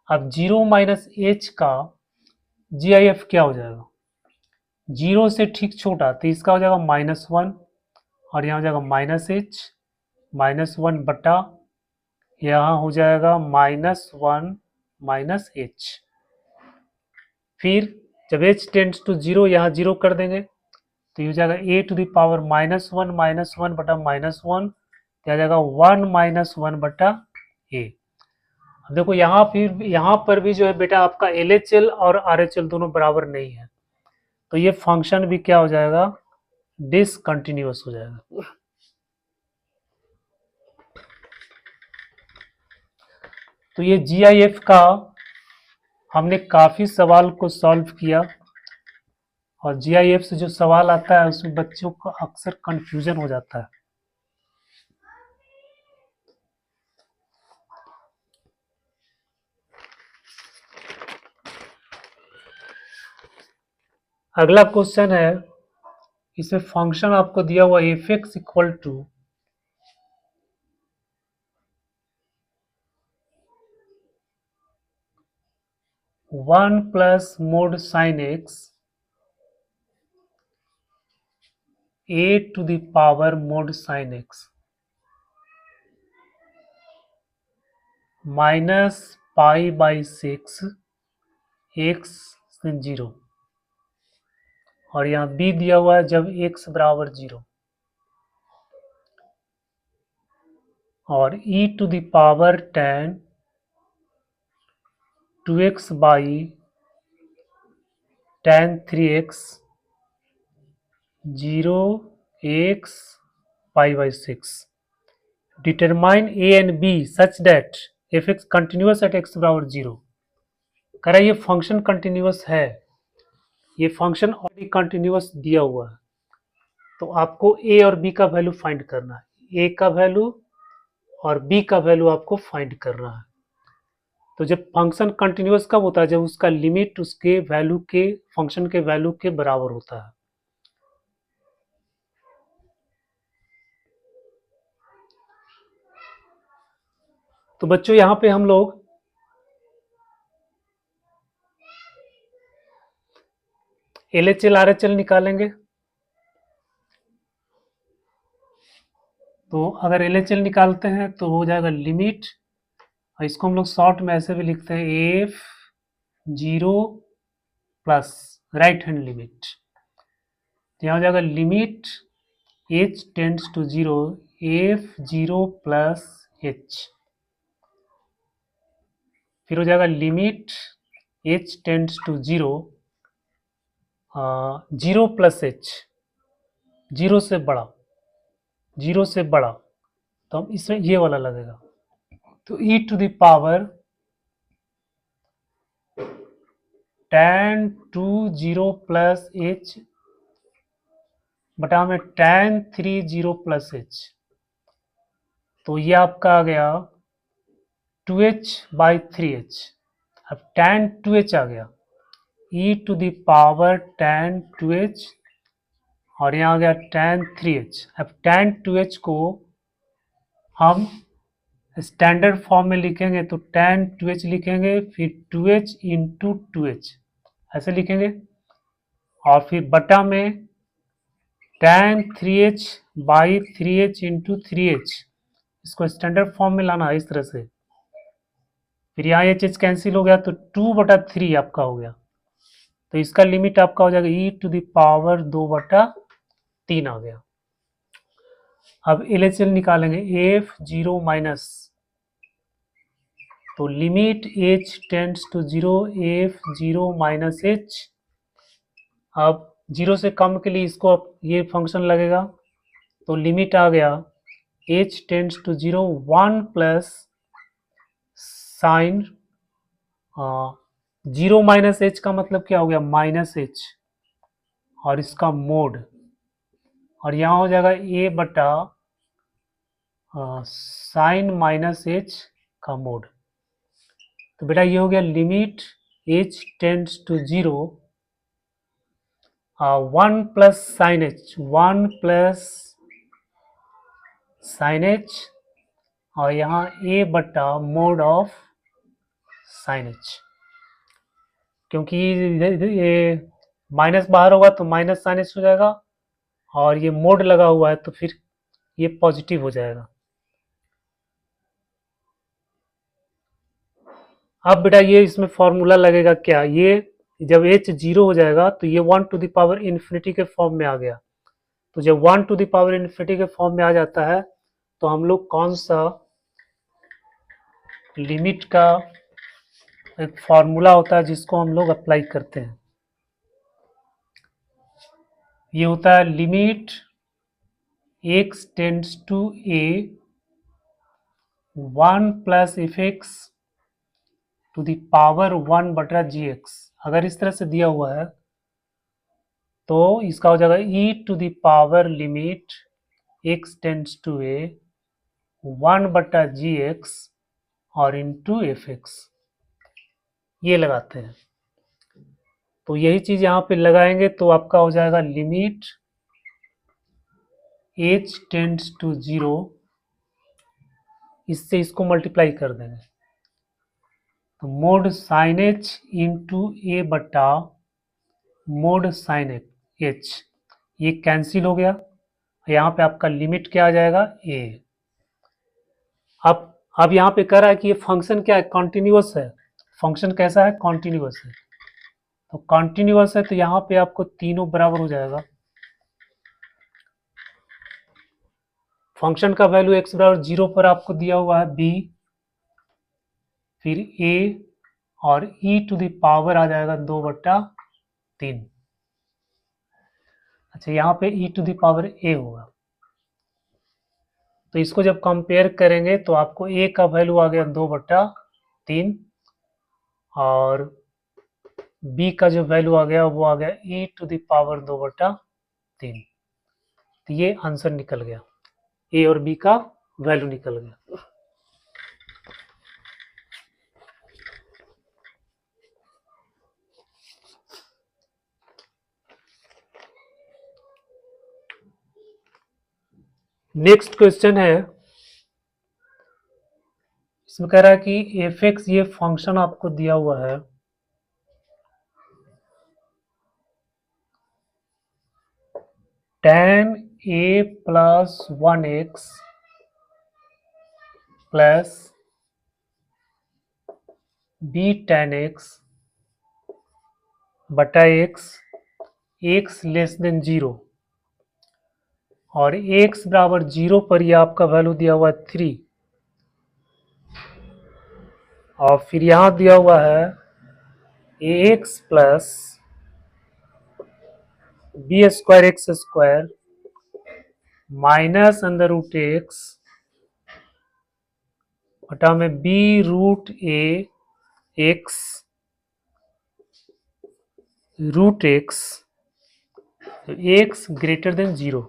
अब 0 माइनस h का GIF क्या हो जाएगा, 0 से ठीक छोटा तो इसका हो जाएगा -1 और यहाँ हो जाएगा -h -1 बटा यहाँ हो जाएगा -1 -h। फिर जब h टेंड्स टू 0 यहाँ 0 कर देंगे तो ये हो जाएगा a टू द पावर -1 बटा -1 तो आ जाएगा 1 - 1 बटा a। अब देखो यहाँ पर भी जो है बेटा आपका LHL और RHL दोनों बराबर नहीं है, तो ये फंक्शन भी क्या हो जाएगा, डिसकंटिन्यूअस हो जाएगा। तो ये GIF का हमने काफी सवाल को सॉल्व किया, और GIF से जो सवाल आता है उसमें बच्चों को अक्सर कंफ्यूजन हो जाता है। अगला क्वेश्चन है, इसमें फंक्शन आपको दिया हुआ f(x) equal to 1 plus mod sine x a to the power mod sine x minus pi by 6 x 0, और यहाँ b दिया हुआ है जब x बराबर 0, और e to the power tan 2x by tan 3x 0 x pi by 6। Determine a and b such that f(x) continuous at x बराबर 0। कह रहा है ये फंक्शन कंटिन्यूअस है, ये फंक्शन ऑलरेडी कंटिन्यूअस दिया हुआ है, तो आपको a और b का वैल्यू फाइंड करना है, a का वैल्यू और b का वैल्यू आपको फाइंड करना है। तो जब फंक्शन कंटिन्यूअस कब होता है, जब उसका लिमिट उसके वैल्यू के, फंक्शन के वैल्यू के बराबर होता है। तो बच्चों यहाँ पे हम लोग LHL RHL निकालेंगे। तो अगर LHL निकालते हैं तो हो जाएगा लिमिट, और इसको हम लोग शॉर्ट में ऐसे भी लिखते हैं f(0) plus right hand limit. तो यहाँ हो जाएगा limit h tends to 0 f(0) plus h, फिर हो जाएगा limit h tends to 0 0 plus h, 0 से बड़ा, 0 से बड़ा, तो हम इसमें ये वाला लगेगा। तो e to the power tan 2 0 plus h बटा में tan 3 0 प्लस h, तो ये आपका आ गया 2h बाई 3h। अब tan 2h आ गया, e to the power tan 2h, और यहाँ आ गया tan 3h। अब tan 2h को हम स्टैंडर्ड फॉर्म में लिखेंगे तो tan 2h लिखेंगे, फिर 2h इंटू 2h ऐसे लिखेंगे, और फिर बटा में tan 3h by 3h into 3h, इसको स्टैंडर्ड फॉर्म में लाना है इस तरह से। फिर यहाँ एच कैंसिल हो गया तो 2/3 आपका हो गया, तो इसका लिमिट आपका हो जाएगा e टू द पावर 2/3 आ गया। अब LHL निकालेंगे f(0) माइनस, तो limit h tends to 0 f(0) minus h। अब 0 से कम के लिए इसको ये फंक्शन लगेगा, तो लिमिट आ गया h tends to 0 1 plus sine 0 minus h का मतलब क्या हो गया, माइनस h, और इसका मोड, और यहाँ हो जाएगा a बटा साइन माइनस h का मोड। तो बेटा ये हो गया limit h tends to 0 1 plus sine h, 1 plus sine h, और यहाँ a बटा मोड ऑफ साइन h, क्योंकि ये माइनस बाहर होगा तो माइनस साइन h हो जाएगा, और ये मोड लगा हुआ है तो फिर ये पॉजिटिव हो जाएगा। अब बेटा ये इसमें फॉर्मूला लगेगा क्या, ये जब h 0 हो जाएगा तो ये 1 टू द पावर इन्फिनिटी के फॉर्म में आ गया। तो जब 1 टू द पावर इन्फिनिटी के फॉर्म में आ जाता है तो हम लोग कौन सा लिमिट का एक फॉर्मूला होता है जिसको हम लोग अप्लाई करते हैं, ये होता है limit x tends to a 1 plus F x to the power 1 बटा जी एक्स। अगर इस तरह से दिया हुआ है तो इसका हो जाएगा e to the power limit x tends to a 1 बटा जी एक्स और इंटू एफ एक्स, ये लगाते हैं। तो यही चीज यहाँ पे लगाएंगे तो आपका हो जाएगा लिमिट h टेंड्स टू 0, इससे इसको मल्टीप्लाई कर देंगे तो मोड साइन एच इंटू ए बटा मोड साइन एच, ये कैंसिल हो गया। यहाँ पे आपका लिमिट क्या आ जाएगा ए। अब यहाँ पे कह रहा है कि ये फंक्शन क्या है, कॉन्टिन्यूअस है। फंक्शन कैसा है, कॉन्टिन्यूअस है। तो कॉन्टिन्यूअस है तो यहाँ पे आपको तीनों बराबर हो जाएगा। फंक्शन का वैल्यू x बराबर 0 पर आपको दिया हुआ है b, फिर a और e टू द पावर आ जाएगा 2/3। अच्छा, यहाँ पे e to the power a होगा। तो इसको जब कंपेयर करेंगे तो आपको a का वैल्यू आ गया 2/3 और b का जो वैल्यू आ गया वो आ गया e टू द पावर 2/3। तो ये आंसर निकल गया, a और b का वैल्यू निकल गया। नेक्स्ट क्वेश्चन है, इसमें कह रहा है कि एफ एक्स ये फंक्शन आपको दिया हुआ है, tan a plus 1x plus b tan x बटा x लेस देन 0 और x बराबर 0 पर ये आपका वैल्यू दिया हुआ है 3 और फिर यहाँ दिया हुआ है ax plus B square X square minus under root X बटा में B root A X root X, X greater than 0,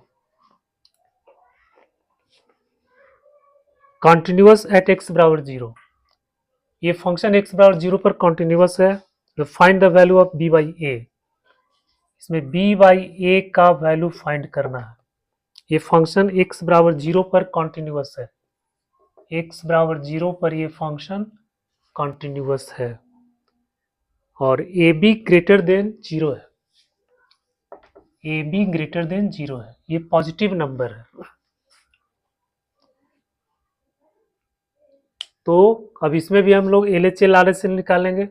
continuous at X बराबर 0। ये फंक्शन एक्स बराबर 0 पर कॉन्टिन्यूअस है। तो find the value of B by A, इसमें बी बाई ए का वैल्यू फाइंड करना है। ये फंक्शन एक्स बराबर 0 पर कॉन्टिन्यूअस है, एक्स बराबर 0 पर ये फंक्शन कॉन्टिन्यूअस है और ए बी ग्रेटर देन 0 है, ए बी ग्रेटर देन 0 है, ये पॉजिटिव नंबर है। तो अब इसमें भी हम लोग L H L R H L निकालेंगे,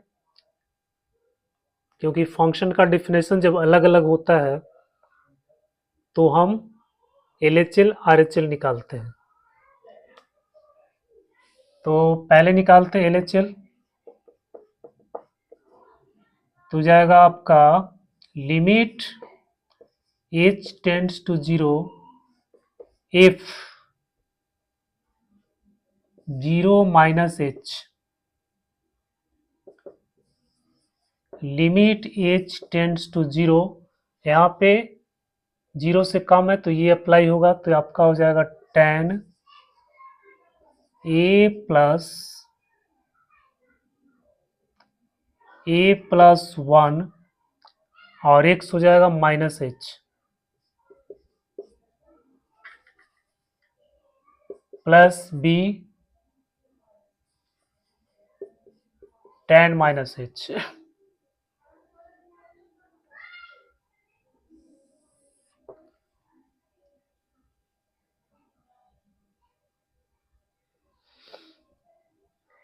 क्योंकि फंक्शन का डिफिनेशन जब अलग अलग होता है तो हम L H L R H L निकालते हैं। तो पहले निकालते हैं एल एच एल, तो जाएगा आपका limit h tends to 0 f 0 minus h, limit h tends to 0, यहाँ पे 0 से कम है तो ये अप्लाई होगा, तो आपका हो जाएगा tan a प्लस 1 और x हो जाएगा minus H plus b tan minus h.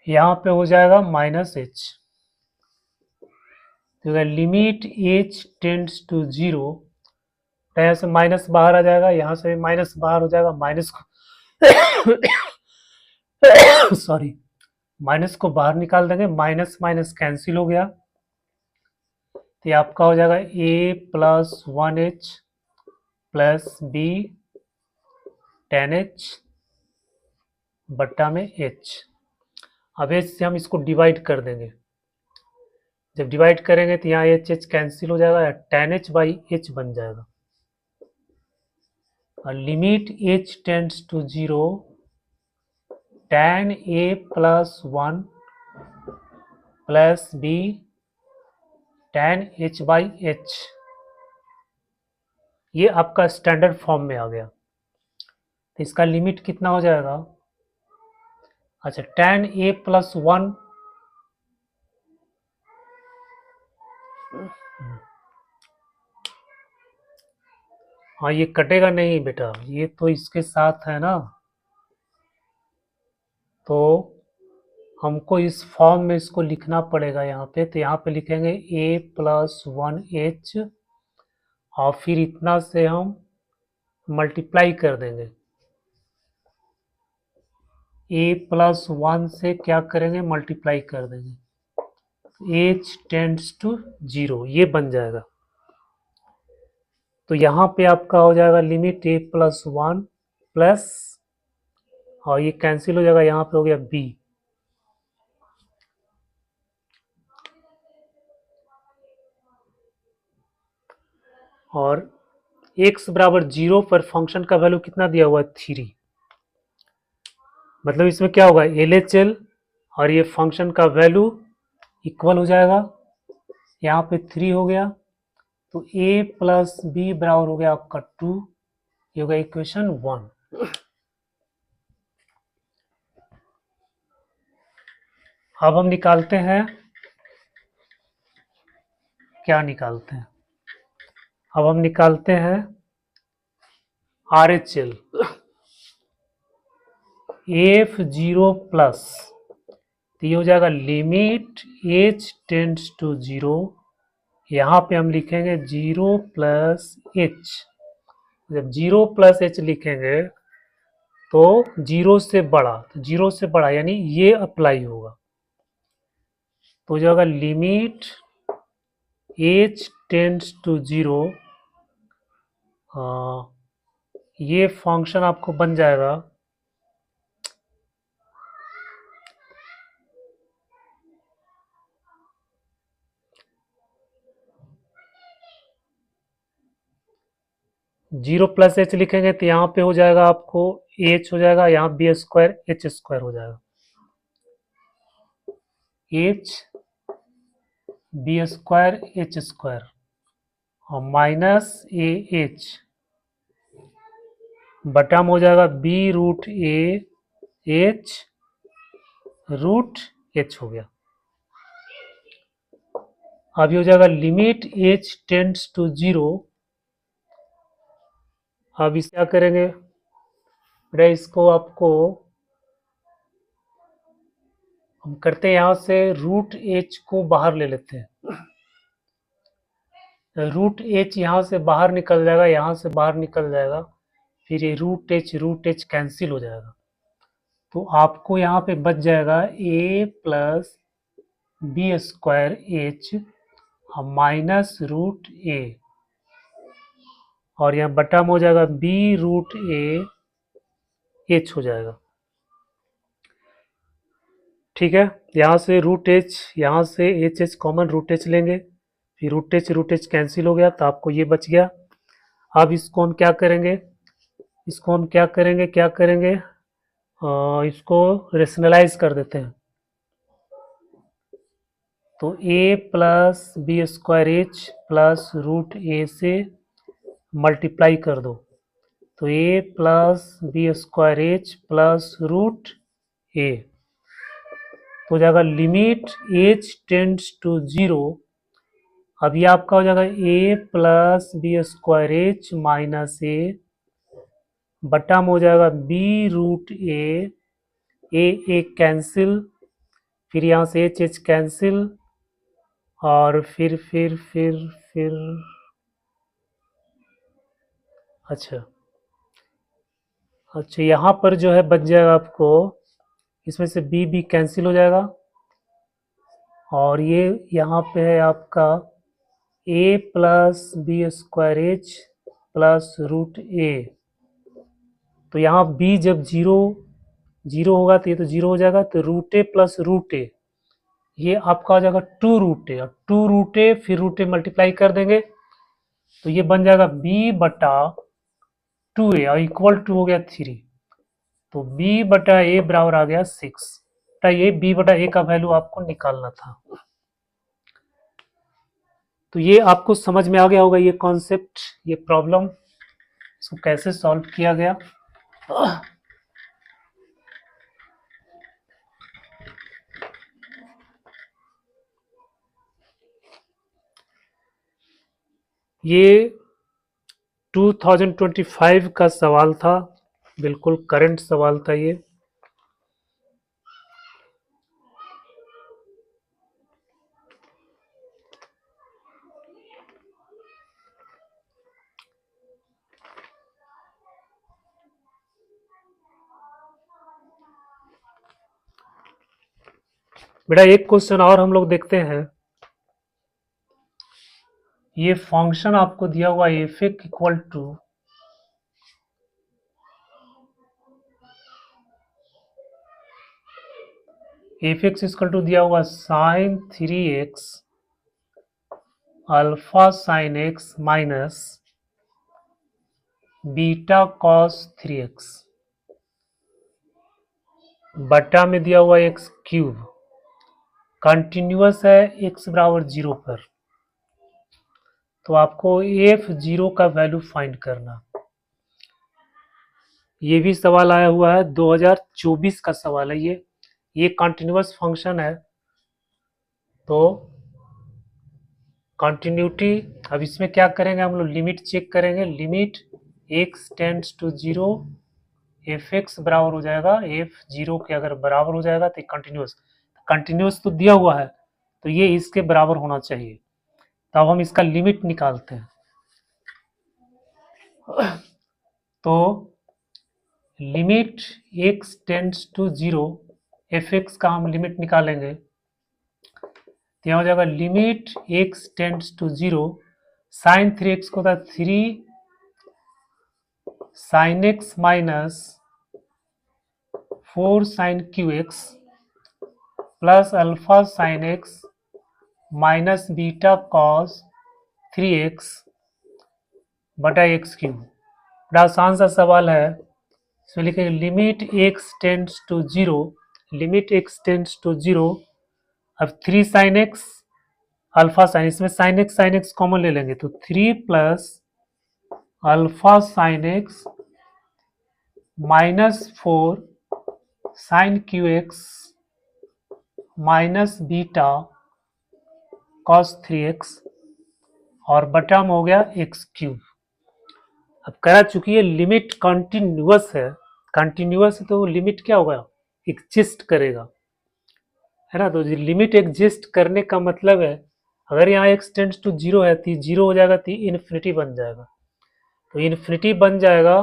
यहाँ पे हो जाएगा माइनस एच, तो limit H tends to zero, तो यहाँ से माइनस बाहर आ जाएगा, यहाँ से माइनस बाहर हो जाएगा, माइनस को सॉरी, माइनस को बाहर निकाल देंगे, माइनस माइनस कैंसिल हो गया, तो ये आपका हो जाएगा A plus one H plus B ten H बट्टा में एच। अब एच से हम इसको डिवाइड कर देंगे, जब डिवाइड करेंगे तो यहाँ एच एच कैंसिल हो जाएगा, टेन एच बाई एच बन जाएगा। और limit H tends to zero, tan a plus one plus B ten h by h, ये आपका स्टैंडर्ड फॉर्म में आ गया। तो इसका लिमिट कितना हो जाएगा, अच्छा टेन ए प्लस वन, हाँ ये कटेगा नहीं बेटा, ये तो इसके साथ है ना, तो हमको इस फॉर्म में इसको लिखना पड़ेगा यहाँ पे। तो यहाँ पे लिखेंगे a प्लस वन एच और फिर इतना से हम मल्टीप्लाई कर देंगे, a प्लस वन से क्या करेंगे, मल्टीप्लाई कर देंगे, h टेंड्स टू जीरो, ये बन जाएगा। तो यहाँ पे आपका हो जाएगा limit a plus one plus, और ये कैंसिल हो जाएगा, यहाँ पे हो गया b, और x बराबर जीरो पर फंक्शन का वैल्यू कितना दिया हुआ है, थ्री। मतलब इसमें क्या होगा, LHL और ये फंक्शन का वैल्यू इक्वल हो जाएगा, यहाँ पे थ्री हो गया, तो a प्लस बी बराबर हो गया आपका टू, ये होगा इक्वेशन वन। अब हम निकालते हैं, क्या निकालते हैं, अब हम निकालते हैं RHL, एफ जीरो प्लस, तो ये हो जाएगा limit H tends to zero, यहाँ पे हम लिखेंगे जीरो प्लस एच, जब जीरो प्लस एच लिखेंगे तो जीरो से बड़ा, तो जीरो से बड़ा यानी ये अप्लाई होगा, तो हो जाएगा limit H tends to zero, ये फंक्शन आपको बन जाएगा जीरो प्लस एच लिखेंगे तो यहाँ पे हो जाएगा आपको एच हो जाएगा, यहाँ बी स्क्वायर एच स्क्वायर हो जाएगा, h b square h square और माइनस ए एच बटा में हो जाएगा b root a h root h हो गया। अभी हो जाएगा limit H tends to zero, अब इसे क्या करेंगे बेटा, इसको आपको हम करते हैं, यहाँ से रूट एच को बाहर ले लेते हैं, रूट एच यहाँ से बाहर निकल जाएगा, यहाँ से बाहर निकल जाएगा, फिर ये रूट एच कैंसिल हो जाएगा, तो आपको यहाँ पे बच जाएगा a plus B square H minus root A, और यहाँ बटा में हो जाएगा बी रूट ए एच हो जाएगा। ठीक है, यहाँ से रूट एच, यहाँ से एच कॉमन, रूट एच लेंगे, फिर रूट एच कैंसिल हो गया, तो आपको ये बच गया। अब इसको हम क्या करेंगे, इसको हम क्या करेंगे, इसको रेशनलाइज कर देते हैं, तो a plus B square H plus root A से मल्टीप्लाई कर दो, तो a plus B square H plus root A, तो हो जाएगा limit H tends to zero, अब ये आपका हो जाएगा a plus B square H minus A बटा में हो जाएगा बी रूट ए कैंसिल, फिर यहाँ से एच कैंसिल और फिर अच्छा अच्छा, यहाँ पर जो है बच जाएगा आपको, इसमें से बी बी कैंसिल हो जाएगा, और ये यहाँ पे है आपका A plus B square H plus root A. तो यहाँ बी जब जीरो जीरो होगा तो ये तो जीरो हो जाएगा, तो रूट ए प्लस रूट ए, ये आपका हो जाएगा टू रूट ए, और टू रूट ए फिर रूट ए मल्टीप्लाई कर देंगे तो ये बन जाएगा बी बटा टू ए, और इक्वल टू हो गया थ्री। तो बी बटा ए बराबर आ गया सिक्स। ये बी बटा ए का वैल्यू आपको निकालना था। तो ये आपको समझ में आ गया होगा, ये कॉन्सेप्ट, ये प्रॉब्लम, इसको कैसे सॉल्व किया गया। ये 2025 का सवाल था, बिल्कुल करंट सवाल था ये। बेटा एक क्वेश्चन और हम लोग देखते हैं। ये फंक्शन आपको दिया हुआ f equal to equal to दिया हुआ sine 3x alpha sine x minus beta cos 3x बटा में दिया हुआ x क्यूब, कंटिन्यूअस है x बराबर जीरो पर। तो आपको एफ जीरो का वैल्यू फाइंड करना। ये भी सवाल आया हुआ है, 2024 का सवाल है ये कंटिन्यूअस फंक्शन है। तो कंटिन्यूटी, अब इसमें क्या करेंगे हम लोग, लिमिट चेक करेंगे। Limit x tends to zero, f x बराबर हो जाएगा एफ जीरो के अगर बराबर हो जाएगा तो कंटिन्यूअस, कंटिन्यूअस तो दिया हुआ है तो ये इसके बराबर होना चाहिए। तो अब हम इसका लिमिट निकालते हैं। तो limit x tends to zero, f x का हम लिमिट निकालेंगे तो यहाँ हो जाएगा limit x tends to zero, sine 3x को होता है 3 sine x minus 4 sine cube x plus alpha sine x minus beta cos 3x बटा एक्स क्यूब। बड़ा आसान सा सवाल है, इसमें लिखेंगे limit x tends to zero, limit x tends to zero. अब 3 साइन x अल्फा साइन, इसमें साइन x कॉमन ले लेंगे तो 3 plus alpha sine x minus 4 sine cube x minus beta cos 3x और बटा में हो गया एक्स क्यूब। अब कह चुकी है लिमिट कंटिन्यूअस है, कंटिन्यूअस है तो लिमिट क्या होगा, एग्जिस्ट करेगा, है ना। तो लिमिट एग्जिस्ट करने का मतलब है अगर यहाँ x टेंड्स टू जीरो है तो जीरो हो जाएगा तो इन्फिनिटी बन जाएगा। तो इन्फिनिटी बन जाएगा,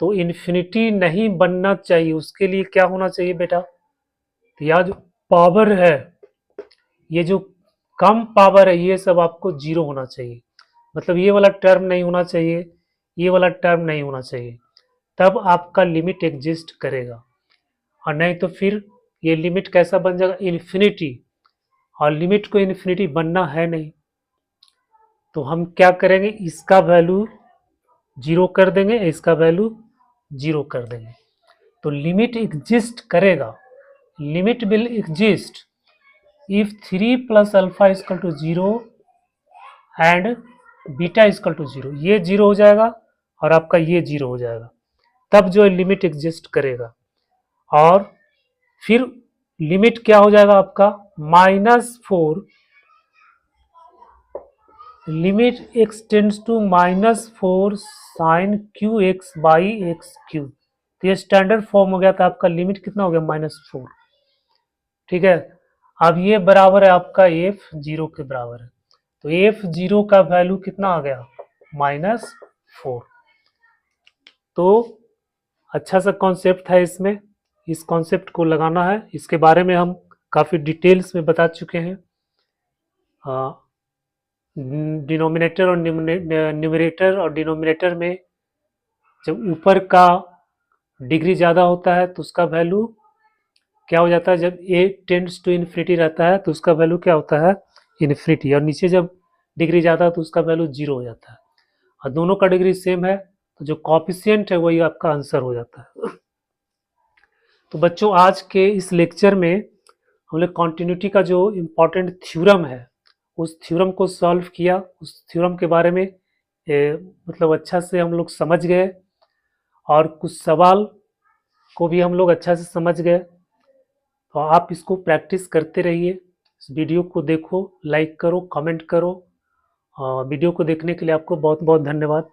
तो इन्फिनिटी नहीं बनना चाहिए, उसके लिए क्या होना चाहिए बेटा, तो यहाँ जो पावर है, ये जो कम पावर है ये सब आपको जीरो होना चाहिए। मतलब ये वाला टर्म नहीं होना चाहिए, ये वाला टर्म नहीं होना चाहिए, तब आपका लिमिट एग्जिस्ट करेगा। और नहीं तो फिर ये लिमिट कैसा बन जाएगा, इन्फिनिटी, और लिमिट को इन्फिनिटी बनना है नहीं। तो हम क्या करेंगे, इसका वैल्यू जीरो कर देंगे, इसका वैल्यू जीरो कर देंगे, तो लिमिट एग्जिस्ट करेगा। Limit will exist if 3 plus alpha equal to zero and beta equal to zero, ये जीरो हो जाएगा और आपका ये जीरो हो जाएगा, तब जो है लिमिट एग्जिस्ट करेगा। और फिर लिमिट क्या हो जाएगा आपका, -4, limit x tends to -4 sine cube x by x cube. तो ये स्टैंडर्ड फॉर्म हो गया था आपका, लिमिट कितना हो गया, -4, ठीक है। अब ये बराबर है आपका एफ जीरो के बराबर है, तो एफ जीरो का वैल्यू कितना आ गया, -4। तो अच्छा सा कॉन्सेप्ट है इसमें, इस कॉन्सेप्ट को लगाना है, इसके बारे में हम काफ़ी डिटेल्स में बता चुके हैं। डिनोमिनेटर और न्यूमरेटर और डिनोमिनेटर में जब ऊपर का डिग्री ज़्यादा होता है तो उसका वैल्यू क्या हो जाता है, जब ए टेंड्स टू इन्फिनिटी रहता है तो उसका वैल्यू क्या होता है, इन्फिनिटी, और नीचे जब डिग्री ज़्यादा है तो उसका वैल्यू 0 हो जाता है। और दोनों का डिग्री सेम है तो जो कॉफिशिएंट है वही आपका आंसर हो जाता है। तो बच्चों आज के इस लेक्चर में हम लोग कॉन्टिन्यूटी का जो इम्पोर्टेंट थ्योरम है उस थ्योरम को सॉल्व किया, उस थ्योरम के बारे में मतलब अच्छा से हम लोग समझ गए, और कुछ सवाल को भी हम लोग अच्छा से समझ गए। तो आप इसको प्रैक्टिस करते रहिए, इस वीडियो को देखो, लाइक करो, कमेंट करो। वीडियो को देखने के लिए आपको बहुत बहुत धन्यवाद।